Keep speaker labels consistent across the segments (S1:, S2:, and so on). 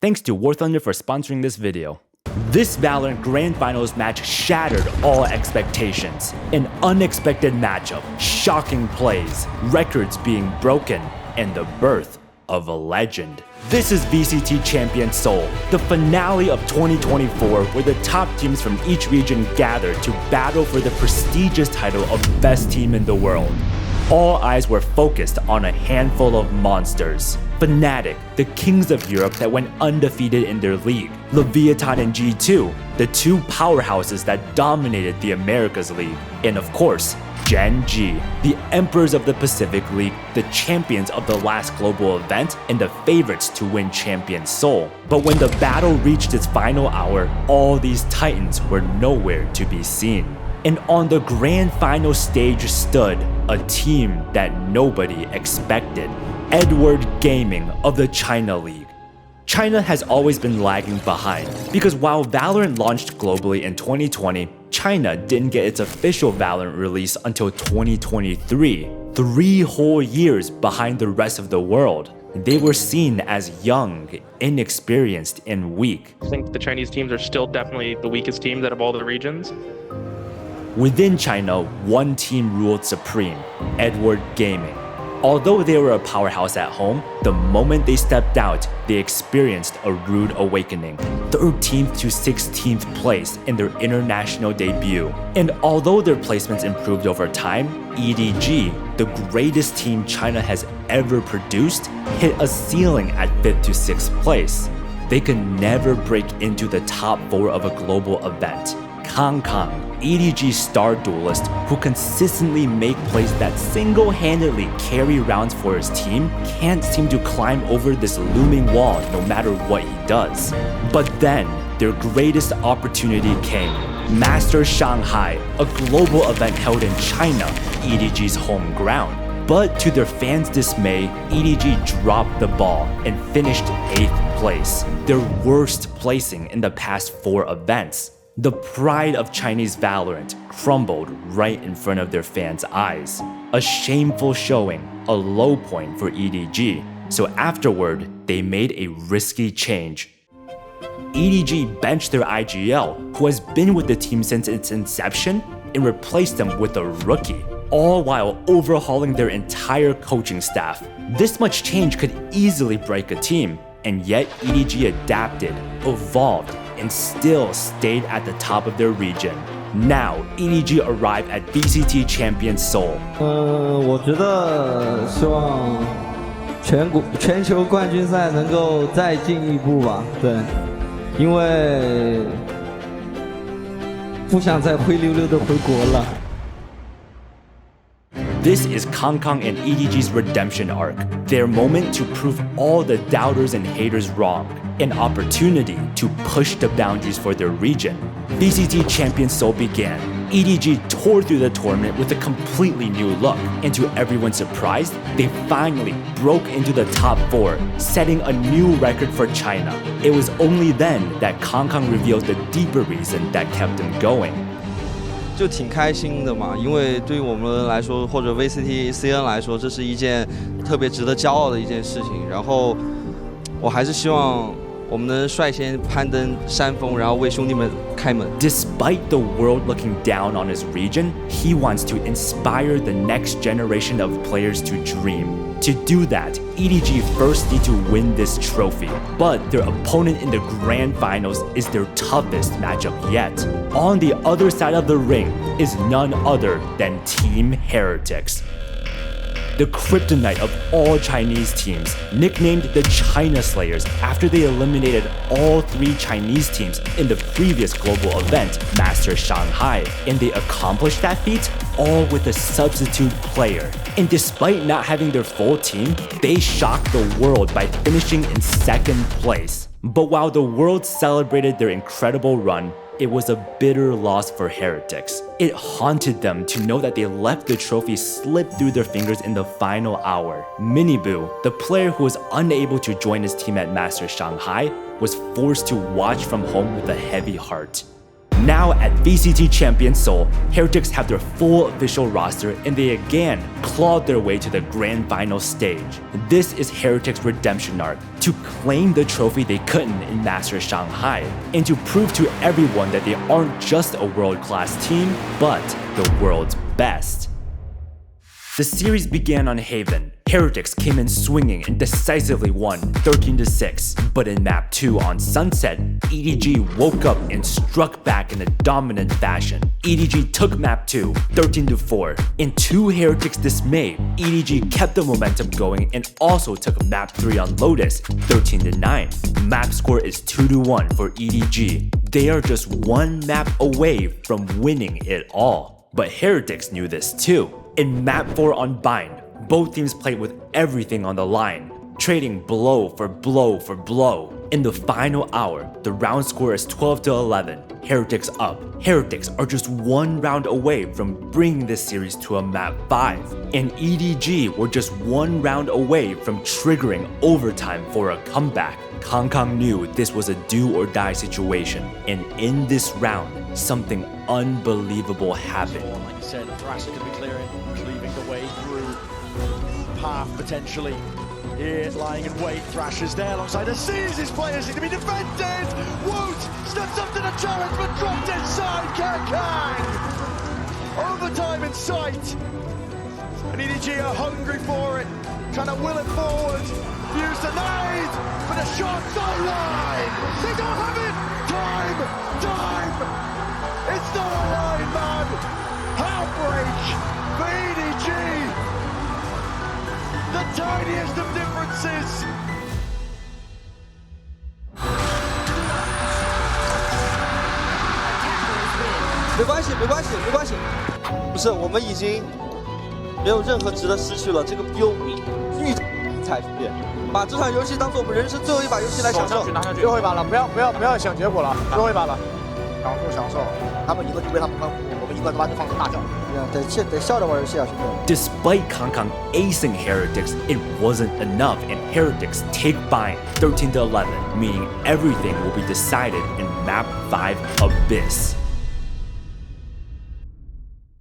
S1: Thanks to War Thunder for sponsoring this video. This Valorant Grand Finals match shattered all expectations. An unexpected matchup, shocking plays, records being broken, and the birth of a legend. This is VCT Champions Seoul, the finale of 2024, where the top teams from each region gather to battle for the prestigious title of best team in the world. All eyes were focused on a handful of monsters. Fnatic, the kings of Europe that went undefeated in their league. Leviathan and G2, the two powerhouses that dominated the Americas League. And of course, Gen G, the emperors of the Pacific League, the champions of the last global event, and the favorites to win Champions Seoul. But when the battle reached its final hour, all these titans were nowhere to be seen. And on the grand final stage stood a team that nobody expected. Edward Gaming of the China League. China has always been lagging behind because while Valorant launched globally in 2020, China didn't get its official Valorant release until 2023, 3 whole years behind the rest of the world. They were seen as young, inexperienced, and weak.
S2: I think the Chinese teams are still definitely the weakest teams out of all the regions.
S1: Within China, one team ruled supreme, Edward Gaming. Although they were a powerhouse at home, the moment they stepped out, they experienced a rude awakening. 13th to 16th place in their international debut. And although their placements improved over time, EDG, the greatest team China has ever produced, hit a ceiling at 5th to 6th place. They could never break into the top 4 of a global event. Kang, EDG's star duelist who consistently make plays that single-handedly carry rounds for his team, can't seem to climb over this looming wall no matter what he does. But then, their greatest opportunity came. Master Shanghai, a global event held in China, EDG's home ground. But to their fans' dismay, EDG dropped the ball and finished 8th place, their worst placing in the past 4 events. The pride of Chinese Valorant crumbled right in front of their fans' eyes. A shameful showing, a low point for EDG. So afterward, they made a risky change. EDG benched their IGL, who has been with the team since its inception, and replaced them with a rookie, all while overhauling their entire coaching staff. This much change could easily break a team, and yet EDG adapted, evolved, and still stayed at the top of their region. Now, EDG arrived at VCT Champions Seoul.
S3: 我觉得希望全球冠军赛能够再进一步吧，对，因为不想再灰溜溜的回国了。
S1: This is Kang and EDG's redemption arc, their moment to prove all the doubters and haters wrong, an opportunity to push the boundaries for their region. VCT Champions Seoul began. EDG tore through the tournament with a completely new look, and to everyone's surprise, they finally broke into the top 4, setting a new record for China. It was only then that Kang revealed the deeper reason that kept him going.
S3: 就挺开心的嘛，因为对于我们来说，或者 VCT CN 来说，这是一件特别值得骄傲的一件事情。然后，我还是希望我们能率先攀登山峰，然后为兄弟们开门。
S1: Despite the world looking down on his region, he wants to inspire the next generation of players to dream. To do that, EDG first need to win this trophy, but their opponent in the grand finals is their toughest matchup yet. On the other side of the ring is none other than Team Heretics. The kryptonite of all Chinese teams, nicknamed the China Slayers after they eliminated all 3 Chinese teams in the previous global event, Master Shanghai. And they accomplished that feat all with a substitute player. And despite not having their full team, they shocked the world by finishing in 2nd place. But while the world celebrated their incredible run, it was a bitter loss for Heretics. It haunted them to know that they let the trophy slip through their fingers in the final hour. Miniboo, the player who was unable to join his team at Master Shanghai, was forced to watch from home with a heavy heart. Now at VCT Champions Seoul, Heretics have their full official roster and they again clawed their way to the grand final stage. This is Heretics' redemption arc, to claim the trophy they couldn't in Masters Shanghai, and to prove to everyone that they aren't just a world-class team, but the world's best. The series began on Haven. Heretics came in swinging and decisively won 13-6, but in map 2 on Sunset, EDG woke up and struck back in a dominant fashion. EDG took map 2 13-4. In to Heretics' dismay, EDG kept the momentum going and also took map 3 on Lotus 13-9. Map score is 2-1 for EDG. They are just one map away from winning it all. But Heretics knew this too. In map 4 on Bind, both teams played with everything on the line, trading blow for blow for blow. In the final hour, the round score is 12-11, Heretics up. Heretics are just one round away from bringing this series to a map 5, and EDG were just one round away from triggering overtime for a comeback. Kangkang knew this was a do or die situation, and in this round, something unbelievable happened.
S4: Like I said, Thrash is going to be cleaving the way through path potentially. Here, lying in wait, Thrash is there alongside us, sees his players need to be defended! Woot steps up to the challenge but dropped inside Kangkang! Overtime in sight! And EDG are hungry for it, trying to will it forward. Use the nade, but the shot's online! They don't have it! Time! It's not online, man! Heartbreak for EDG! The tiniest of differences!
S3: 没关系，不是，我们已经没有任何值得失去了，这个优巨彩票，把这场游戏当做我们人生最后一把游戏来享受。
S5: 最后一把了，不要想结果了，最后一把了，享受。他们赢了就为他们欢呼，我们赢了他们就放声大叫。得笑着玩游戏啊，兄弟。
S1: Despite Kangkang acing Heretics, it wasn't enough, and Heretics take Bind 13-11, meaning everything will be decided in map 5 Abyss.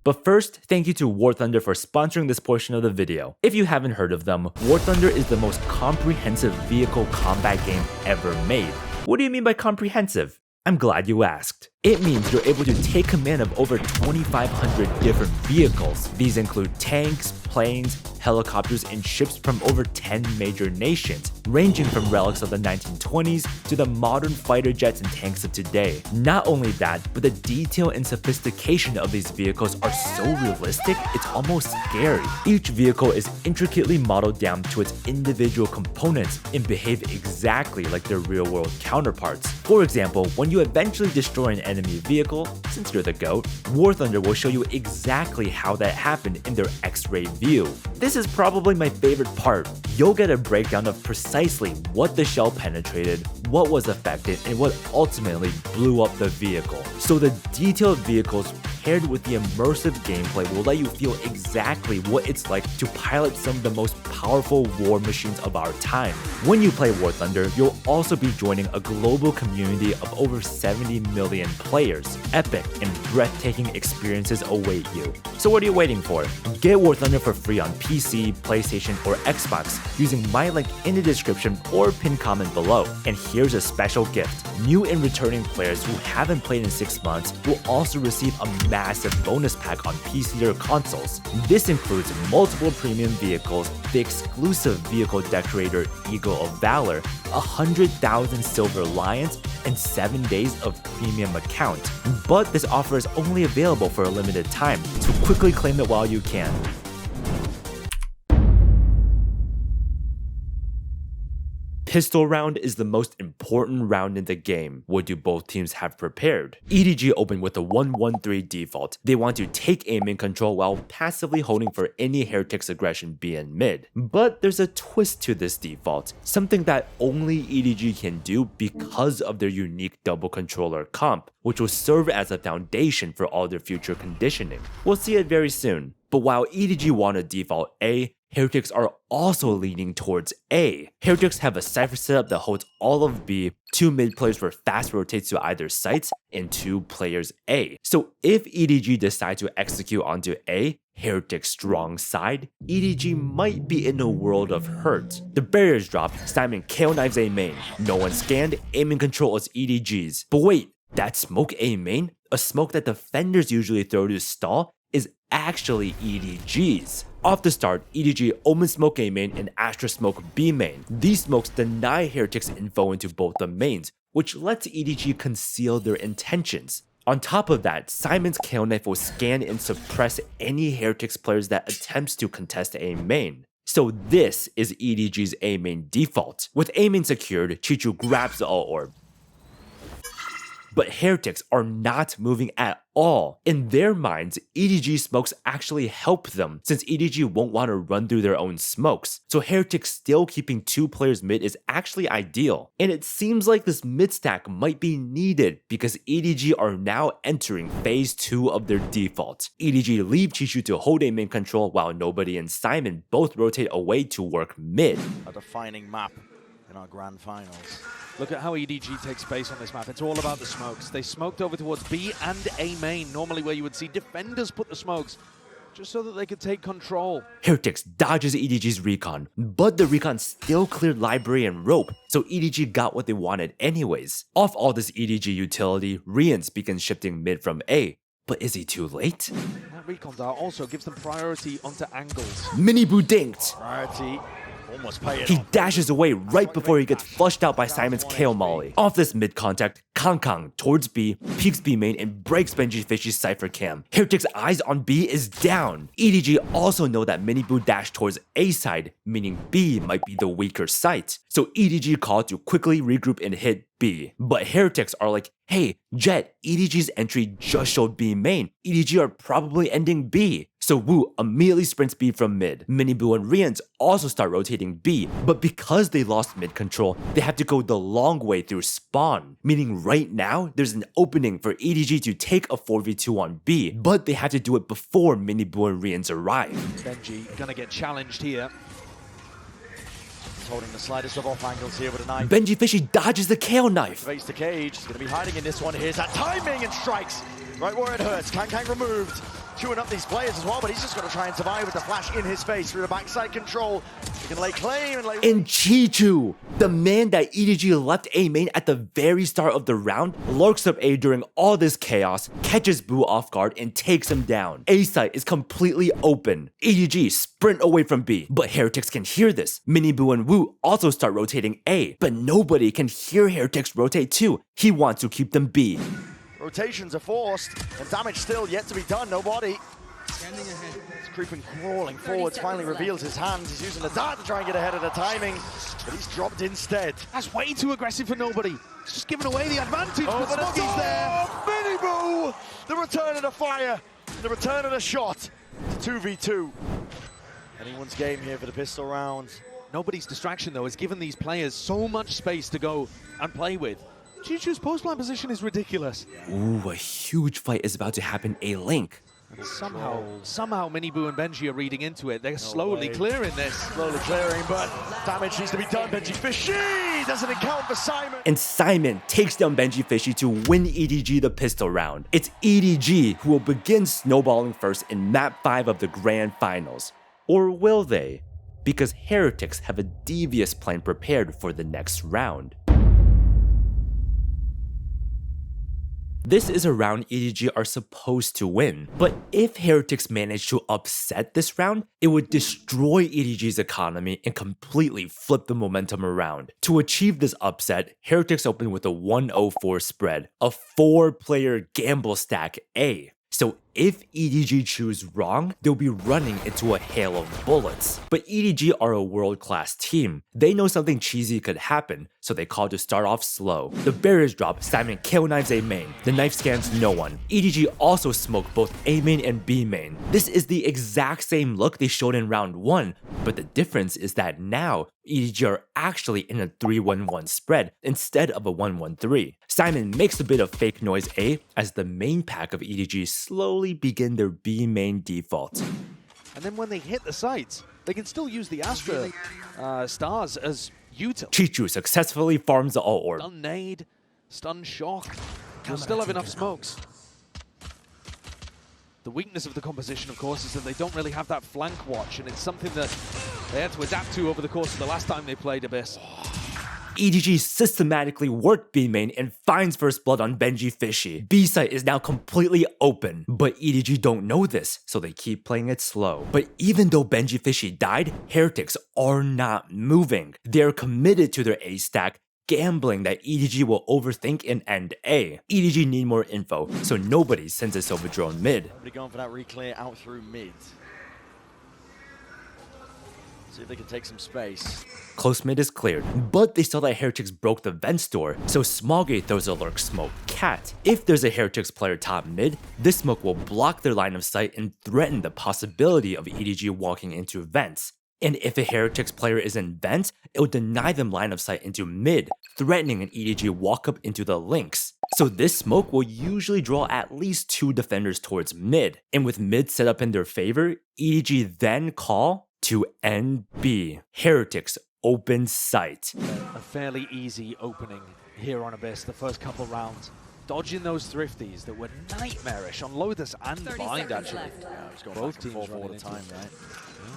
S1: But first, thank you to War Thunder for sponsoring this portion of the video. If you haven't heard of them, War Thunder is the most comprehensive vehicle combat game ever made. What do you mean by comprehensive? I'm glad you asked. It means you're able to take command of over 2,500 different vehicles. These include tanks, planes, helicopters, and ships from over 10 major nations, ranging from relics of the 1920s to the modern fighter jets and tanks of today. Not only that, but the detail and sophistication of these vehicles are so realistic, it's almost scary. Each vehicle is intricately modeled down to its individual components and behave exactly like their real-world counterparts. For example, when you eventually destroy an enemy vehicle, since you're the GOAT, War Thunder will show you exactly how that happened in their X-ray view. This is probably my favorite part. You'll get a breakdown of precisely what the shell penetrated, what was affected, and what ultimately blew up the vehicle. So the detailed vehicles paired with the immersive gameplay will let you feel exactly what it's like to pilot some of the most powerful war machines of our time. When you play War Thunder, you'll also be joining a global community of over 70 million players. Epic and breathtaking experiences await you. So what are you waiting for? Get War Thunder for free on PC, PlayStation, or Xbox using my link in the description or pinned comment below. And here's a special gift. New and returning players who haven't played in 6 months will also receive a massive bonus pack on PC or consoles. This includes multiple premium vehicles, the exclusive vehicle decorator Eagle of Valor, 100,000 silver lions, and 7 days of premium account. But this offer is only available for a limited time, so quickly claim it while you can. Pistol round is the most important round in the game. What do both teams have prepared? EDG opened with a 1-1-3 default. They want to take aim and control while passively holding for any Heretics aggression B in mid. But there's a twist to this default, something that only EDG can do because of their unique double controller comp, which will serve as a foundation for all their future conditioning. We'll see it very soon. But while EDG wanted default A, Heretics are also leaning towards A. Heretics have a cypher setup that holds all of B, 2 mid players for fast rotates to either sites, and 2 players A. So if EDG decide to execute onto A, Heretics' strong side, EDG might be in a world of hurt. The barriers drop, Simon KO knives A main. No one scanned, aiming control is EDG's. But wait, that smoke A main? A smoke that defenders usually throw to stall is actually EDG's. Off the start, EDG Omen Smoke A main and Astra Smoke B main. These smokes deny Heretics info into both the mains, which lets EDG conceal their intentions. On top of that, Simon's KO knife will scan and suppress any Heretics players that attempts to contest A main. So this is EDG's A main default. With A main secured, Chichu grabs the ult orb. But Heretics are not moving at all. In their minds, EDG smokes actually help them, since EDG won't want to run through their own smokes. So Heretics still keeping 2 players mid is actually ideal. And it seems like this mid stack might be needed because EDG are now entering phase 2 of their default. EDG leave Chichu to hold A main control while Nobody and Simon both rotate away to work mid.
S4: A defining map in our grand finals.
S6: Look at how EDG takes space on this map. It's all about the smokes. They smoked over towards B and A main, normally where you would see defenders put the smokes, just so that they could take control.
S1: Heretics dodges EDG's recon, but the recon still cleared library and rope, so EDG got what they wanted anyways. Off all this EDG utility, Rians begins shifting mid from A. But is he too late?
S6: That recon dart also gives them priority onto angles.
S1: Mini Boo dinked!
S4: Priority. Almost pay it
S1: He
S4: off.
S1: dashes away right before he gets flushed out by Simon's KO molly. Off this mid contact, Kang towards B, peeks B main and breaks Benji Fishy's cypher cam. Heretics' eyes on B is down. EDG also know that Mini Boo dashed towards A side, meaning B might be the weaker site. So EDG called to quickly regroup and hit B. But Heretics are like, hey, Jet, EDG's entry just showed B main. EDG are probably ending B. So Wu immediately sprints B from mid. Mini Boo and Rians also start rotating B, but because they lost mid control, they have to go the long way through spawn. Meaning right now, there's an opening for EDG to take a 4v2 on B, but they have to do it before Mini Boo and Rians arrive.
S6: Benji gonna get challenged here.
S4: He's holding the slightest of off angles here with a knife.
S1: Benji Fishy dodges the KO knife.
S4: Face the cage. He's going to be hiding in this one. Here's that timing and strikes right where it hurts. Kang removed. Chewing up these players as well, but he's just got to try and survive with the flash in his face through the backside control. He can lay claim and lay...
S1: And Chichu, the man that EDG left A main at the very start of the round, lurks up A during all this chaos, catches Boo off guard, and takes him down. A site is completely open. EDG sprint away from B, but Heretics can hear this. Mini Boo and Wu also start rotating A, but nobody can hear Heretics rotate too. He wants to keep them B.
S4: Rotations are forced, and damage still yet to be done. Nobody. He's creeping, crawling forwards, finally reveals his hands. He's using the dart to try and get ahead of the timing, but he's dropped instead.
S6: That's way too aggressive for Nobody. It's just giving away the advantage,
S4: Oh,
S6: but Smokey's there.
S4: Mini Boo! The return of the fire, the return of the shot. It's 2v2. Anyone's game here for the pistol rounds.
S6: Nobody's distraction, though, has given these players so much space to go and play with. Chichu's post-line position is ridiculous.
S1: Ooh, a huge fight is about to happen A-Link.
S6: And somehow Mini Boo and Benji are reading into it. They're slowly clearing this.
S4: Slowly clearing, but damage needs to be done. Benji Fishy doesn't account for Simon.
S1: And Simon takes down Benji Fishy to win EDG the pistol round. It's EDG who will begin snowballing first in map 5 of the grand finals. Or will they? Because Heretics have a devious plan prepared for the next round. This is a round EDG are supposed to win, but if Heretics manage to upset this round, it would destroy EDG's economy and completely flip the momentum around. To achieve this upset, Heretics open with a 104 spread, a 4-player gamble stack A. So if EDG choose wrong, they'll be running into a hail of bullets. But EDG are a world-class team. They know something cheesy could happen, so they call to start off slow. The barriers drop, Simon KO knives A main. The knife scans no one. EDG also smoke both A main and B main. This is the exact same look they showed in round 1, but the difference is that now, EDG are actually in a 3-1-1 spread instead of a 1-1-3. Simon makes a bit of fake noise A as the main pack of EDG slowly begin their B main default.
S6: And then when they hit the sites, they can still use the Astra stars as util.
S1: Chichu successfully farms the ult orb.
S6: Stun nade, stun shock. They'll still have enough smokes. The weakness of the composition, of course, is that they don't really have that flank watch, and it's something that they had to adapt to over the course of the last time they played Abyss.
S1: EDG systematically worked B main and finds first blood on Benji Fishy. B site is now completely open, but EDG don't know this, so they keep playing it slow. But even though Benji Fishy died, Heretics are not moving. They're committed to their A stack, gambling that EDG will overthink and end A. EDG need more info, so nobody sends a Silver Drone mid.
S4: Nobody going for that reclear out through mid. See if they can take some space.
S1: Close mid is cleared, but they saw that Heretics broke the vent door, so Smallgate throws a lurk smoke cat. If there's a Heretics player top mid, this smoke will block their line of sight and threaten the possibility of EDG walking into vents. And if a Heretics player is in vents, it will deny them line of sight into mid, threatening an EDG walk up into the links. So this smoke will usually draw at least 2 defenders towards mid, and with mid set up in their favor, EDG then call to NB. Heretics open sight.
S6: A fairly easy opening here on Abyss the first couple rounds. Dodging those thrifties that were nightmarish on Lothus and Bind, actually.
S4: Yeah, he's going
S6: Both
S4: back and
S6: teams
S4: forth all the
S6: running
S4: time,
S6: into
S4: right?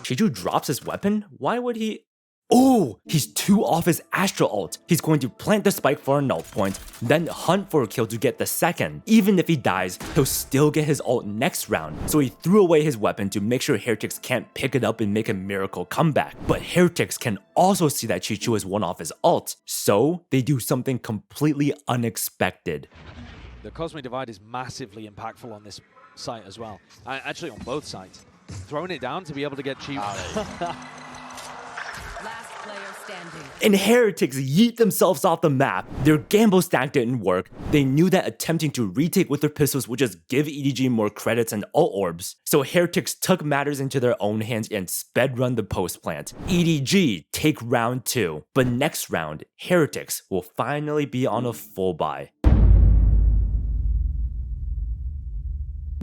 S1: Chichu drops his weapon? Why would he? Oh, he's 2 off his Astra ult. He's going to plant the spike for a null point, then hunt for a kill to get the second. Even if he dies, he'll still get his ult next round. So he threw away his weapon to make sure Heretics can't pick it up and make a miracle comeback. But Heretics can also see that Chichu is 1 off his ult. So they do something completely unexpected.
S6: The Cosmic Divide is massively impactful on this site as well. Actually, on both sides. Throwing it down to be able to get cheap.
S7: Last player standing.
S1: And Heretics yeet themselves off the map. Their gamble stack didn't work. They knew that attempting to retake with their pistols would just give EDG more credits and ult orbs. So Heretics took matters into their own hands and sped run the post plant. EDG take round 2. But next round, Heretics will finally be on a full buy.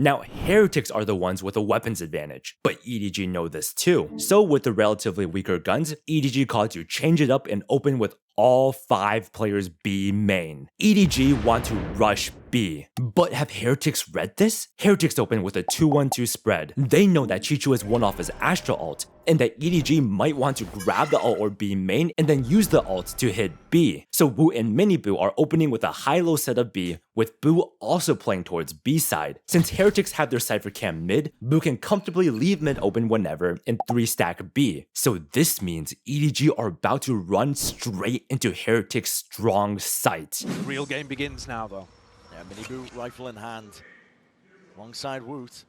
S1: Now, Heretics are the ones with a weapons advantage, but EDG know this too. So with the relatively weaker guns, EDG called to change it up and open with all 5 players B main. EDG want to rush B. But have Heretics read this? Heretics open with a 2-1-2 spread. They know that Chichu is 1 off his Astra ult, and that EDG might want to grab the ult or B main and then use the ult to hit B. So Wu and Mini Boo are opening with a high-low set of B, with Boo also playing towards B side. Since Heretics have their Cypher Cam mid, Boo can comfortably leave mid open whenever and 3-stack B. So this means EDG are about to run straight into Heretics' strong sight.
S6: The real game begins now, though.
S4: Yeah, Mini Boot, rifle in hand, alongside Woot.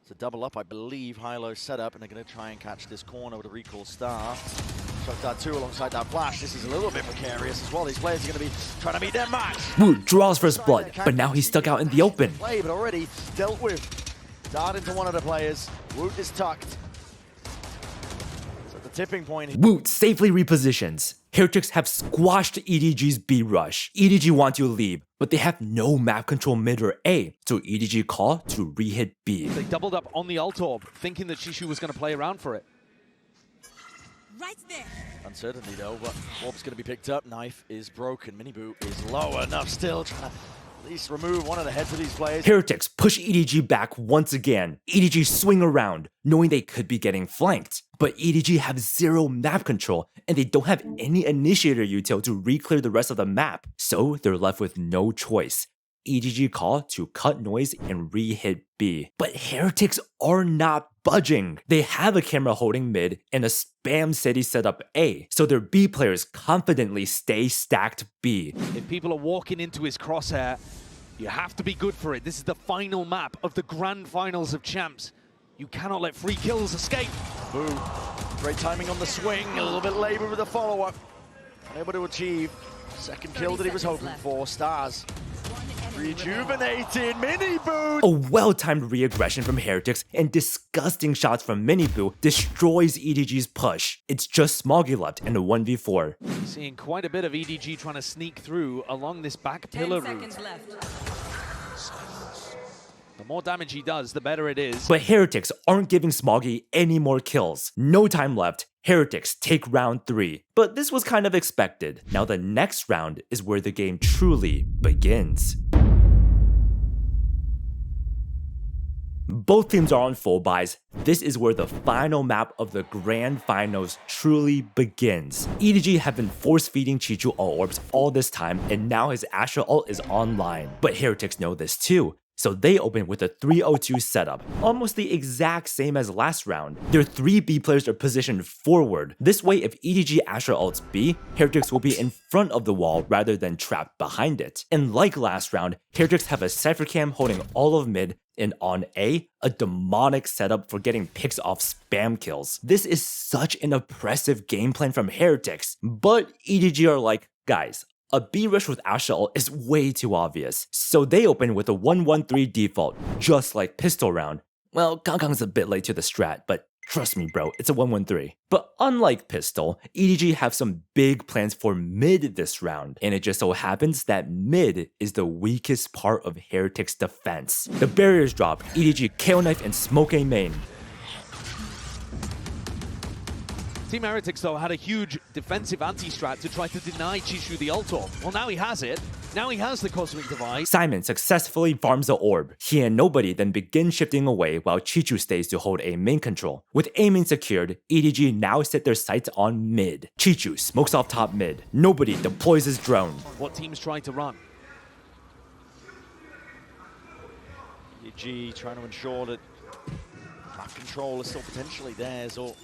S4: It's a double up, I believe. High-low setup, and they're going to try and catch this corner with a recall star. Struck that 2 alongside that flash. This is a little bit precarious as well. These players are going to be trying to meet their match.
S1: Wu draws first blood, but now he's stuck out in the open.
S4: Play, but already dealt with. Dart into one of the players. Woot is tucked. It's at the tipping point.
S1: Wu safely repositions. Heretics have squashed EDG's B rush. EDG want to leave, but they have no map control mid or A, so EDG call to re-hit B.
S6: They doubled up on the ult orb, thinking that Shishu was going to play around for it.
S7: Right there.
S4: Uncertainty though, but orb's going to be picked up. Knife is broken. Mini Boot is low enough still, trying to at least remove one of the heads of these players.
S1: Heretics push EDG back once again. EDG swing around, knowing they could be getting flanked. But EDG have 0 map control, and they don't have any initiator util to re-clear the rest of the map. So they're left with no choice. EDG call to cut noise and re-hit B. But Heretics are not budging. They have a camera holding mid and a spam city set up A, so their B players confidently stay stacked B.
S6: If people are walking into his crosshair, you have to be good for it. This is the final map of the grand finals of champs. You cannot let free kills escape.
S4: Boo. Great timing on the swing, a little bit labor with the follow-up. Unable to achieve second kill that he was hoping for. Stars. Rejuvenated Mini Boo.
S1: A well-timed re-aggression from Heretics and disgusting shots from Mini Boo destroys EDG's push. It's just Smoggy left in a 1v4.
S6: Seeing quite a bit of EDG trying to sneak through along this back pillar
S7: 10
S6: route.
S7: seconds left.
S6: The more damage he does, the better it is.
S1: But Heretics aren't giving Smoggy any more kills. No time left. Heretics take round 3. But this was kind of expected. Now the next round is where the game truly begins. Both teams are on full buys. This is where the final map of the grand finals truly begins. EDG have been force-feeding Chichu all orbs all this time, and now his Astra ult is online. But Heretics know this too. So they open with a 3-0-2 setup, almost the exact same as last round. Their 3 B players are positioned forward. This way, if EDG Astra ults B, Heretics will be in front of the wall rather than trapped behind it. And like last round, Heretics have a Cypher Cam holding all of mid, and on A, a demonic setup for getting picks off spam kills. This is such an oppressive game plan from Heretics, but EDG are like, guys, a B rush with Astra ult is way too obvious. So they open with a 1-1-3 default, just like pistol round. Well, Kangkang's a bit late to the strat, but trust me bro, it's a 1-1-3. But unlike pistol, EDG have some big plans for mid this round, and it just so happens that mid is the weakest part of Heretics' defense. The barriers drop, EDG KO knife and smoke A main.
S6: Team Heretics, though, had a huge defensive anti-strat to try to deny Chichu the ult orb. Well, now he has it. Now he has the cosmic device.
S1: Simon successfully farms the orb. He and Nobody then begin shifting away while Chichu stays to hold A main control. With A main secured, EDG now set their sights on mid. Chichu smokes off top mid. Nobody deploys his drone.
S6: What team's trying to run?
S4: EDG trying to ensure that map control is still potentially theirs, or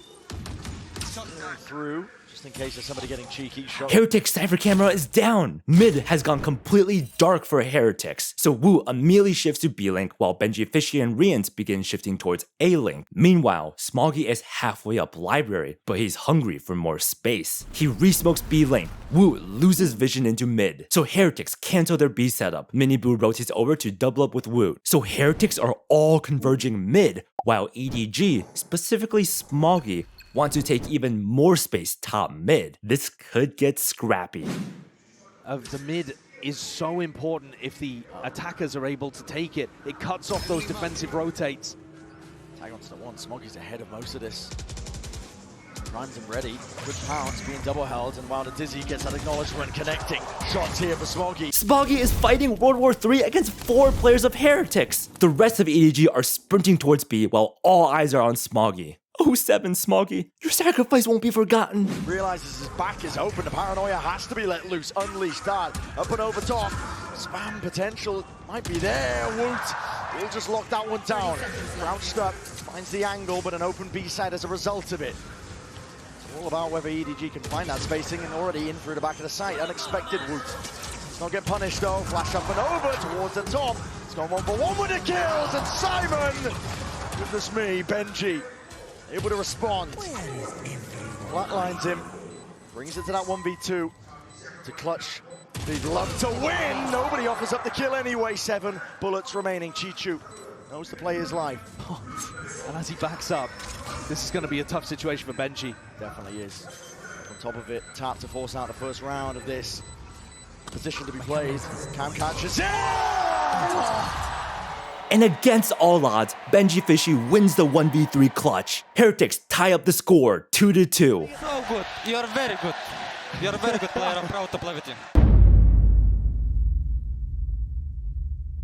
S4: through, just in case there's somebody getting cheeky.
S1: Heretics Cypher Camera is down! Mid has gone completely dark for Heretics, so Wu immediately shifts to B link while Benji, Fishy, and Rians begin shifting towards A link. Meanwhile, Smoggy is halfway up library, but he's hungry for more space. He re-smokes B link. Wu loses vision into mid, so Heretics cancel their B setup. Mini-Boo rotates over to double up with Wu, so Heretics are all converging mid, while EDG, specifically Smoggy, want to take even more space top mid. This could get scrappy.
S6: The mid is so important if the attackers are able to take it. It cuts off those defensive rotates.
S4: Tag onto the one. Smoggy's ahead of most of this. Primes him ready. Good pounce being double held, and while the Dizzy gets that acknowledgement connecting. Shots here for Smoggy.
S1: Smoggy is fighting World War III against 4 players of Heretics. The rest of EDG are sprinting towards B while all eyes are on Smoggy. 07 Smoggy, your sacrifice won't be forgotten.
S4: Realizes his back is open. The paranoia has to be let loose. Unleashed that. Up and over top. Spam potential might be there. Woot. He'll just lock that one down. Crouched up. Finds the angle, but an open B side as a result of it. It's all about whether EDG can find that spacing, and already in through the back of the site. Unexpected Woot. It's not get punished though. Flash up and over towards the top. It's gone 1-for-1 with the kills, and Simon. Goodness me, Benji. Able to respond. Flatlines him. Brings it to that 1v2. To clutch. They'd love to win. Nobody offers up the kill anyway. 7 bullets remaining. Chichu knows to play his life.
S6: And as he backs up, this is going to be a tough situation for Benji.
S4: Definitely is. On top of it, tap to force out the first round of this. Position to be played. Cam catches it!
S1: And against all odds, Benji Fishy wins the 1v3 clutch. Heretics tie up the score, 2-2.
S8: So good. You're very good. You're a very good player. I'm proud to play with you.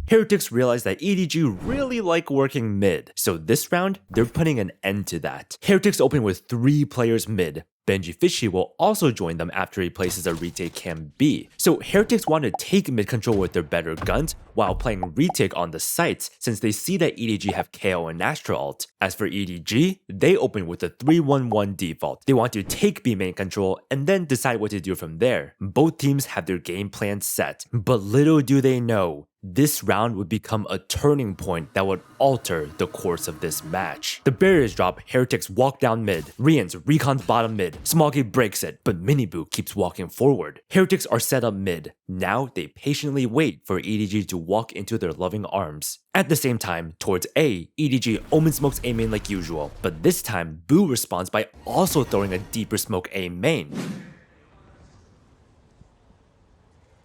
S1: Heretics realize that EDG really like working mid, so this round, they're putting an end to that. Heretics open with 3 players mid. Benji Fishy will also join them after he places a retake cam B. So Heretics want to take mid control with their better guns while playing retake on the sites since they see that EDG have KO and Astra ult. As for EDG, they open with a 3-1-1 default. They want to take B main control and then decide what to do from there. Both teams have their game plan set, but little do they know, this round would become a turning point that would alter the course of this match. The barriers drop, Heretics walk down mid, Rians recons bottom mid, Smoggy breaks it, but Mini-Boo keeps walking forward. Heretics are set up mid. Now they patiently wait for EDG to walk into their loving arms. At the same time, towards A, EDG omen smokes A main like usual, but this time Boo responds by also throwing a deeper smoke A main.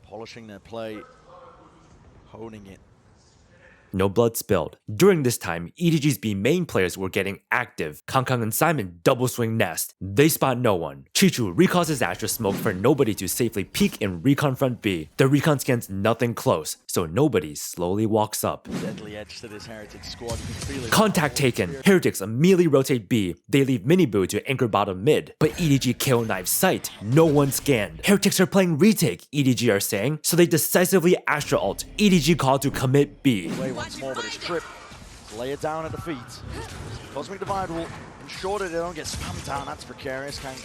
S4: Polishing their play. Honing it.
S1: No blood spilled. During this time, EDG's B main players were getting active. Kangkang and Simon double swing nest. They spot no one. Chichu recalls his Astra smoke for nobody to safely peek in recon front B. The recon scans nothing close, so nobody slowly walks up.
S4: Deadly edge to this Heritage squad. You can feel it.
S1: Contact taken. Heretics immediately rotate B. They leave Miniboo to anchor bottom mid. But EDG KO knife sight. No one scanned. Heretics are playing retake, EDG are saying, so they decisively Astra ult. EDG called to commit B.
S4: Play once more, but it's Trip. Lay it down at the feet. Cosmic Divide will ensure that they don't get spammed down. That's precarious, Kang.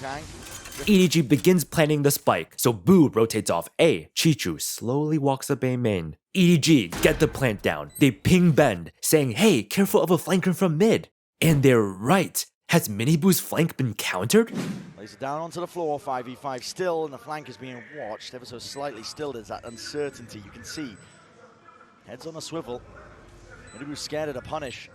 S1: EDG begins planning the spike, so Boo rotates off A. Chichu slowly walks up A main. EDG get the plant down. They ping Bend, saying, hey, careful of a flanker from mid. And they're right. Has Miniboo's flank been countered?
S4: Lays it down onto the floor, 5v5 still, and the flank is being watched ever so slightly still. There's that uncertainty you can see. Heads on a swivel. Miniboo's scared of the punish.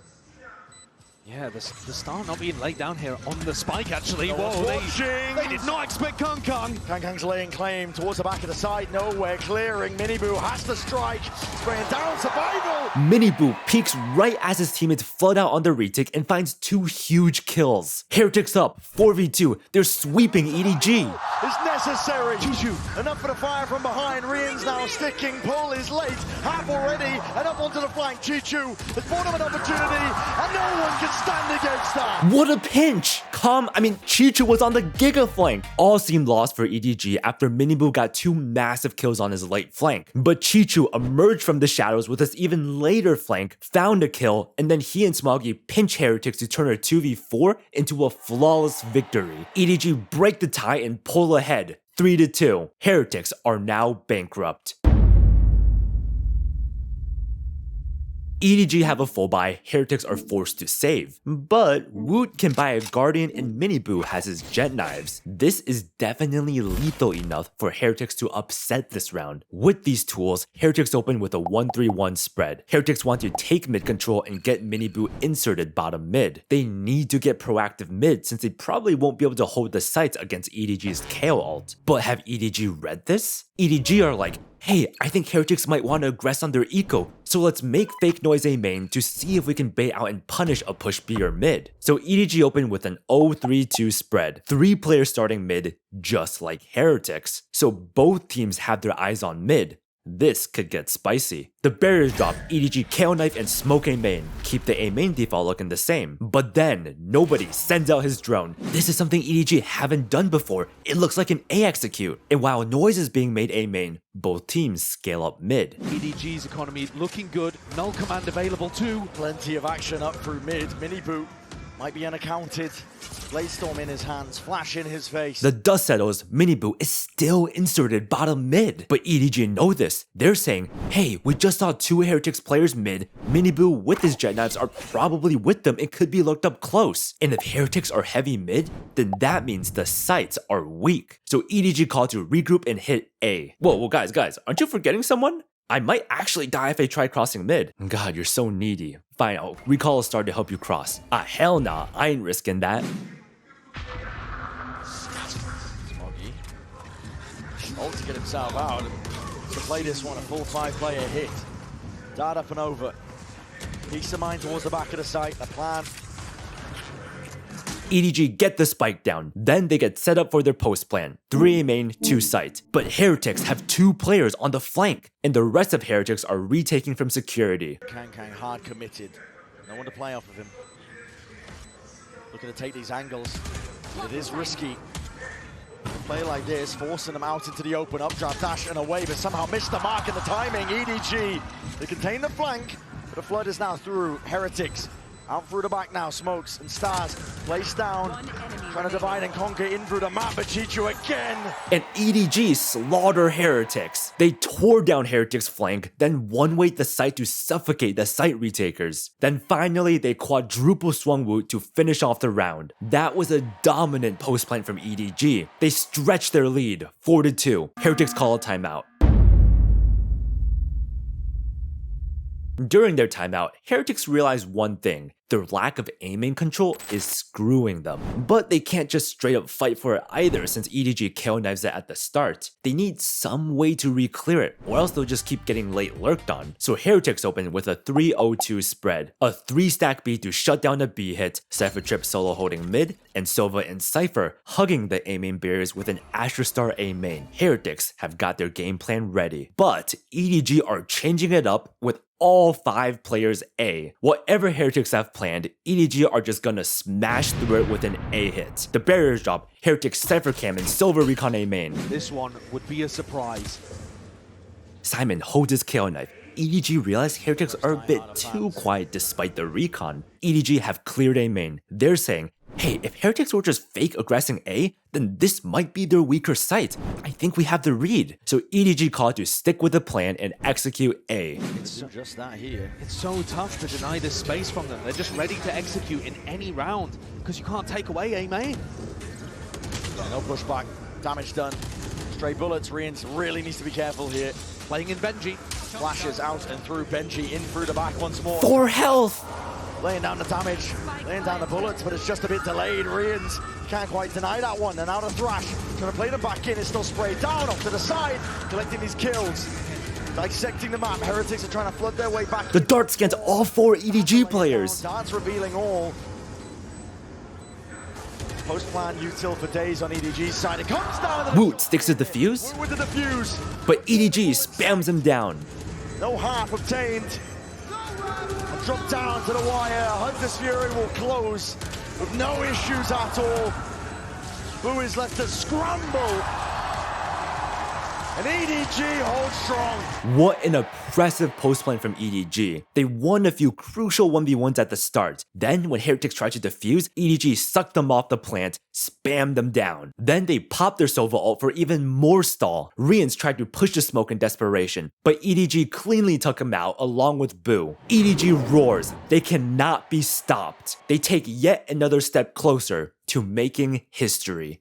S6: Yeah, the star not being laid down here on the spike, actually.
S4: No
S6: Whoa,
S4: one's
S6: they did not expect Kangkang.
S4: Kangkang's laying claim towards the back of the side. Nowhere clearing. Miniboo has to strike. Spraying down survival.
S1: Miniboo peeks right as his teammates flood out on the retake and finds 2 huge kills. Heretics up, 4v2. They're sweeping EDG.
S4: Is necessary. Chichu. Enough for the fire from behind. Rian's now sticking. Pull is late. Half already. And up onto the flank. Chichu has bought him an opportunity. And no one can stand against that.
S1: What a pinch! Chichu was on the Giga flank. All seemed lost for EDG after Miniboo got 2 massive kills on his late flank. But Chichu emerged from the shadows with his even later flank, found a kill, and then he and Smoggy pinch Heretics to turn a 2v4 into a flawless victory. EDG break the tie and pull ahead, 3-2. Heretics are now bankrupt. EDG have a full buy, Heretics are forced to save. But Woot can buy a Guardian and Miniboo has his jet knives. This is definitely lethal enough for Heretics to upset this round. With these tools, Heretics open with a 1-3-1 spread. Heretics want to take mid control and get Miniboo inserted bottom mid. They need to get proactive mid since they probably won't be able to hold the sights against EDG's KO ult. But have EDG read this? EDG are like, hey, I think Heretics might want to aggress on their eco, so let's make fake noise A main to see if we can bait out and punish a push B or mid. So EDG opened with an 0-3-2 spread, 3 players starting mid, just like Heretics. So both teams have their eyes on mid. This could get spicy. The barriers drop, EDG KO knife and smoke A main. Keep the A main default looking the same. But then, nobody sends out his drone. This is something EDG haven't done before. It looks like an A execute. And while noise is being made A main, both teams scale up mid.
S6: EDG's economy looking good. Null command available too.
S4: Plenty of action up through mid. Miniboo might be unaccounted. Bladestorm in his hands, flash in his face.
S1: The dust settles, Miniboo is still inserted bottom mid. But EDG know this. They're saying, hey, we just saw 2 Heretics players mid. Miniboo with his jet knives are probably with them and could be looked up close. And if Heretics are heavy mid, then that means the sights are weak. So EDG called to regroup and hit A. Whoa, guys, aren't you forgetting someone? I might actually die if I try crossing mid. God, you're so needy. Fine, I'll recall a star to help you cross. Hell nah, I ain't risking that.
S4: Smoggy. Ult to get himself out. To play this one, a full 5-player hit. Dart up and over. Peace of mind towards the back of the site. The plan.
S1: EDG get the spike down, then they get set up for their post plan. 3 main, 2 site. But Heretics have 2 players on the flank, and the rest of Heretics are retaking from security.
S4: Kang hard committed. No one to play off of him. Looking to take these angles. But it is risky. Play like this, forcing them out into the open, updraft, dash and away, but somehow missed the mark in the timing. EDG, they contain the flank, but the flood is now through. Heretics out through the back now, smokes and stars, placed down, trying to divide and conquer in through the map, but Chichu again.
S1: And EDG slaughter Heretics. They tore down Heretics' flank, then one-wayed the site to suffocate the site retakers. Then finally, they quadruple swung Woot to finish off the round. That was a dominant post-plant from EDG. They stretched their lead, 4-2. Heretics call a timeout. During their timeout, Heretics realized one thing. Their lack of aiming control is screwing them. But they can't just straight up fight for it either since EDG kill knives it at the start. They need some way to re-clear it, or else they'll just keep getting late lurked on. So Heretics open with a 3-0-2 spread, a 3-stack B to shut down a B hit, Cypher Trip solo holding mid, and Sova and Cypher hugging the A main barriers with an Astra Star A main. Heretics have got their game plan ready. But EDG are changing it up with all 5 players A. Whatever Heretics have planned, EDG are just gonna smash through it with an A hit. The barriers drop, Heretics Cypher Cam and Silver Recon A main.
S6: This one would be a surprise.
S1: Simon holds his KO knife. EDG realize Heretics are a bit too quiet despite the recon. EDG have cleared A main. They're saying, hey, if Heretics were just fake aggressing A, then this might be their weaker site. I think we have the read. So EDG called to stick with the plan and execute A.
S6: It's just that here. It's so tough to deny this space from them. They're just ready to execute in any round because you can't take away A main.
S4: Yeah, no pushback. Damage done. Stray bullets. Rians really needs to be careful here.
S6: Playing in Benji.
S4: Flashes out and through. Benji in through the back once more.
S1: 4 health!
S4: Laying down the damage, laying down the bullets, but it's just a bit delayed. Rians can't quite deny that one. And out of Thrash, trying to play them back in. It's still sprayed down off to the side, collecting these kills. Dissecting the map. Heretics are trying to flood their way back.
S1: The dart scans all 4 EDG players.
S4: Darts revealing all. Post-plan util for days on EDG's side. It comes down.
S1: Woot sticks to the fuse,
S4: with the defuse.
S1: but EDG spams him down.
S4: No half obtained. And drop down to the wire. Hunter's Fury will close with no issues at all. Boo is left to scramble. And EDG holds strong.
S1: What an impressive post plan from EDG. They won a few crucial 1v1s at the start. Then when Heretics tried to defuse, EDG sucked them off the plant, spammed them down. Then they popped their Sova ult for even more stall. Rians tried to push the smoke in desperation, but EDG cleanly took him out along with Boo. EDG roars. They cannot be stopped. They take yet another step closer to making history.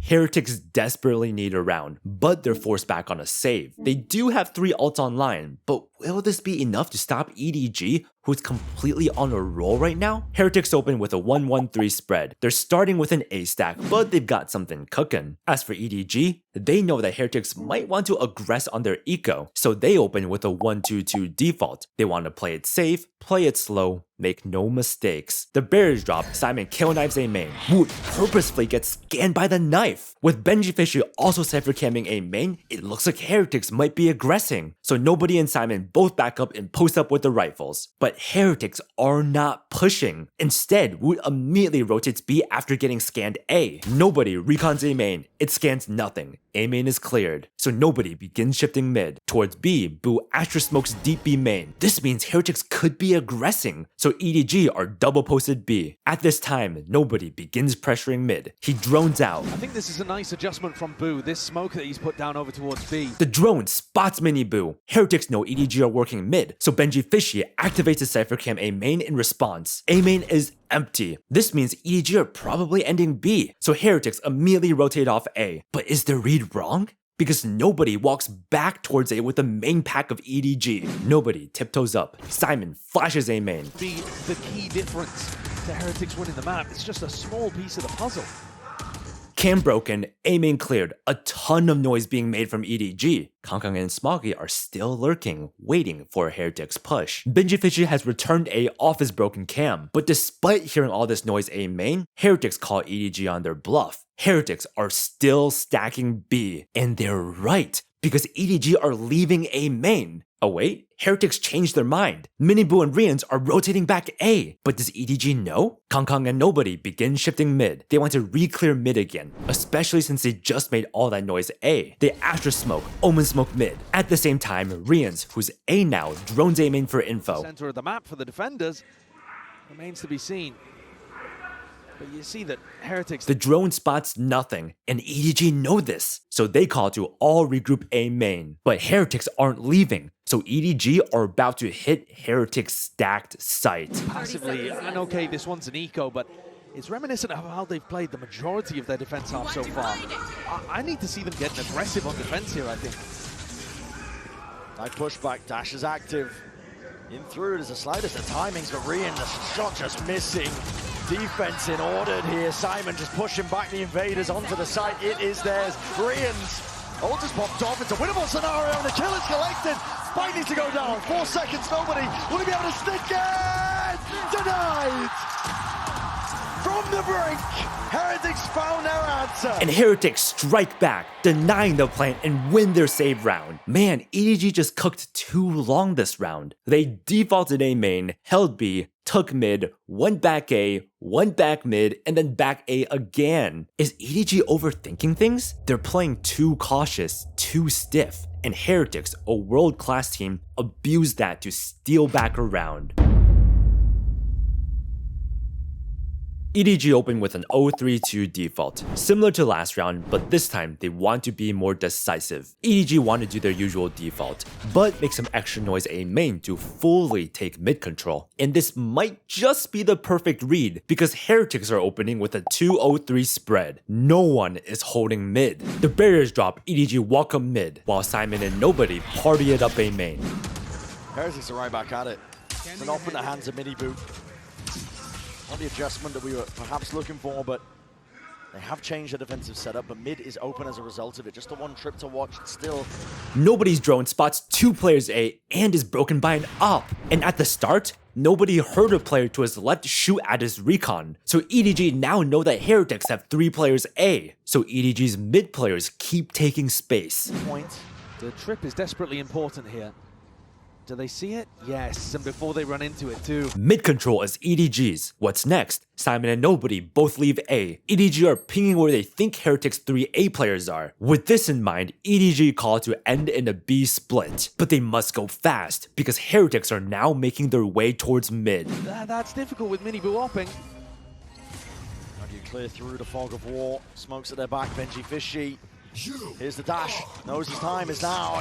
S1: Heretics desperately need a round, but they're forced back on a save. They do have 3 ults online, but will this be enough to stop EDG, who's completely on a roll right now? Heretics open with a 1-1-3 spread. They're starting with an A stack, but they've got something cooking. As for EDG, they know that Heretics might want to aggress on their eco, so they open with a 1-2-2 default. They want to play it safe, play it slow, make no mistakes. The barriers drop, Simon kill knives A main. Woot purposefully gets scanned by the knife. With Benji Fishy also cypher camming A main, it looks like Heretics might be aggressing. So nobody and Simon both back up and post up with the rifles. But Heretics are not pushing. Instead, Woot immediately rotates B after getting scanned A. Nobody recons A main, it scans nothing. A main is cleared, so nobody begins shifting mid. Towards B, Boo Astra smokes deep B main. This means Heretics could be aggressing, so EDG are double posted B. At this time, nobody begins pressuring mid. He drones out.
S6: I think this is a nice adjustment from Boo, this smoke that he's put down over towards B.
S1: The drone spots Mini Boo. Heretics know EDG are working mid, so Benji Fishy activates his cypher cam A main in response. A main is empty. This means EDG are probably ending B, so Heretics immediately rotate off A. But is their read wrong? Because nobody walks back towards A with the main pack of EDG. Nobody tiptoes up. Simon flashes A main.
S6: Be the key difference to Heretics winning the map. It's just a small piece of the puzzle.
S1: Cam broken, A main cleared, a ton of noise being made from EDG. Kangkang and Smoggy are still lurking, waiting for a Heretics push. Benji Fishy has returned A off his broken cam, but despite hearing all this noise A main, Heretics call EDG on their bluff. Heretics are still stacking B, and they're right, because EDG are leaving A main. Oh wait, Heretics changed their mind. Miniboo and Rians are rotating back A, but does EDG know? Kangkang and Nobody begin shifting mid. They want to re-clear mid again, especially since they just made all that noise A. They Astra smoke, Omen smoke mid. At the same time, Rians, who's A now, drones A main for info.
S6: Center of the map for the defenders remains to be seen. But you see that Heretics...
S1: The drone spots nothing, and EDG know this, so they call to all regroup A main. But Heretics aren't leaving, so EDG are about to hit Heretics' stacked site.
S6: Passively, and okay, this one's an eco, but it's reminiscent of how they've played the majority of their defense half so far. I need to see them getting aggressive on defense here, I think.
S4: Nice pushback, Dash is active. In through, there's a slightest of timings, but Rian, the shot just missing. Defense in ordered here. Simon just pushing back the invaders onto the site. It is theirs. Rian's ult just popped off. It's a winnable scenario, and the kill is collected. Spike needs to go down. 4 seconds, nobody. Will he be able to stick it? Denied! From the brink, Heretics found their answer.
S1: And Heretics strike back, denying the plant and win their save round. Man, EDG just cooked too long this round. They defaulted A main, held B, took mid, went back A, went back mid, and then back A again. Is EDG overthinking things? They're playing too cautious, too stiff, and Heretics, a world-class team, abused that to steal back a round. EDG opened with an 0-3-2 default, similar to last round, but this time they want to be more decisive. EDG want to do their usual default, but make some extra noise A main to fully take mid control. And this might just be the perfect read, because Heretics are opening with a 2-0-3 spread. No one is holding mid. The barriers drop, EDG walk up mid, while Simon and Nobody party it up A main.
S4: Heretics are right back at it. It's an off in the hands of Mini Boot. Not the adjustment that we were perhaps looking for, but they have changed the defensive setup, but mid is open as a result of it. Just a one trip to watch still.
S1: Nobody's drone spots 2 players A and is broken by an op. And at the start, Nobody heard a player to his left shoot at his recon. So EDG now know that Heretics have 3 players A. So EDG's mid players keep taking space.
S6: Point. The trip is desperately important here. Do they see it? Yes, and before they run into it too.
S1: Mid control is EDG's. What's next? Simon and Nobody both leave A. EDG are pinging where they think Heretics' 3 A players are. With this in mind, EDG call to end in a B split. But they must go fast, because Heretics are now making their way towards mid.
S6: That's difficult with Mini Boo opping.
S4: How do you clear through the fog of war? Smokes at their back, Benji Fishy. Here's the dash. Knows his time is now.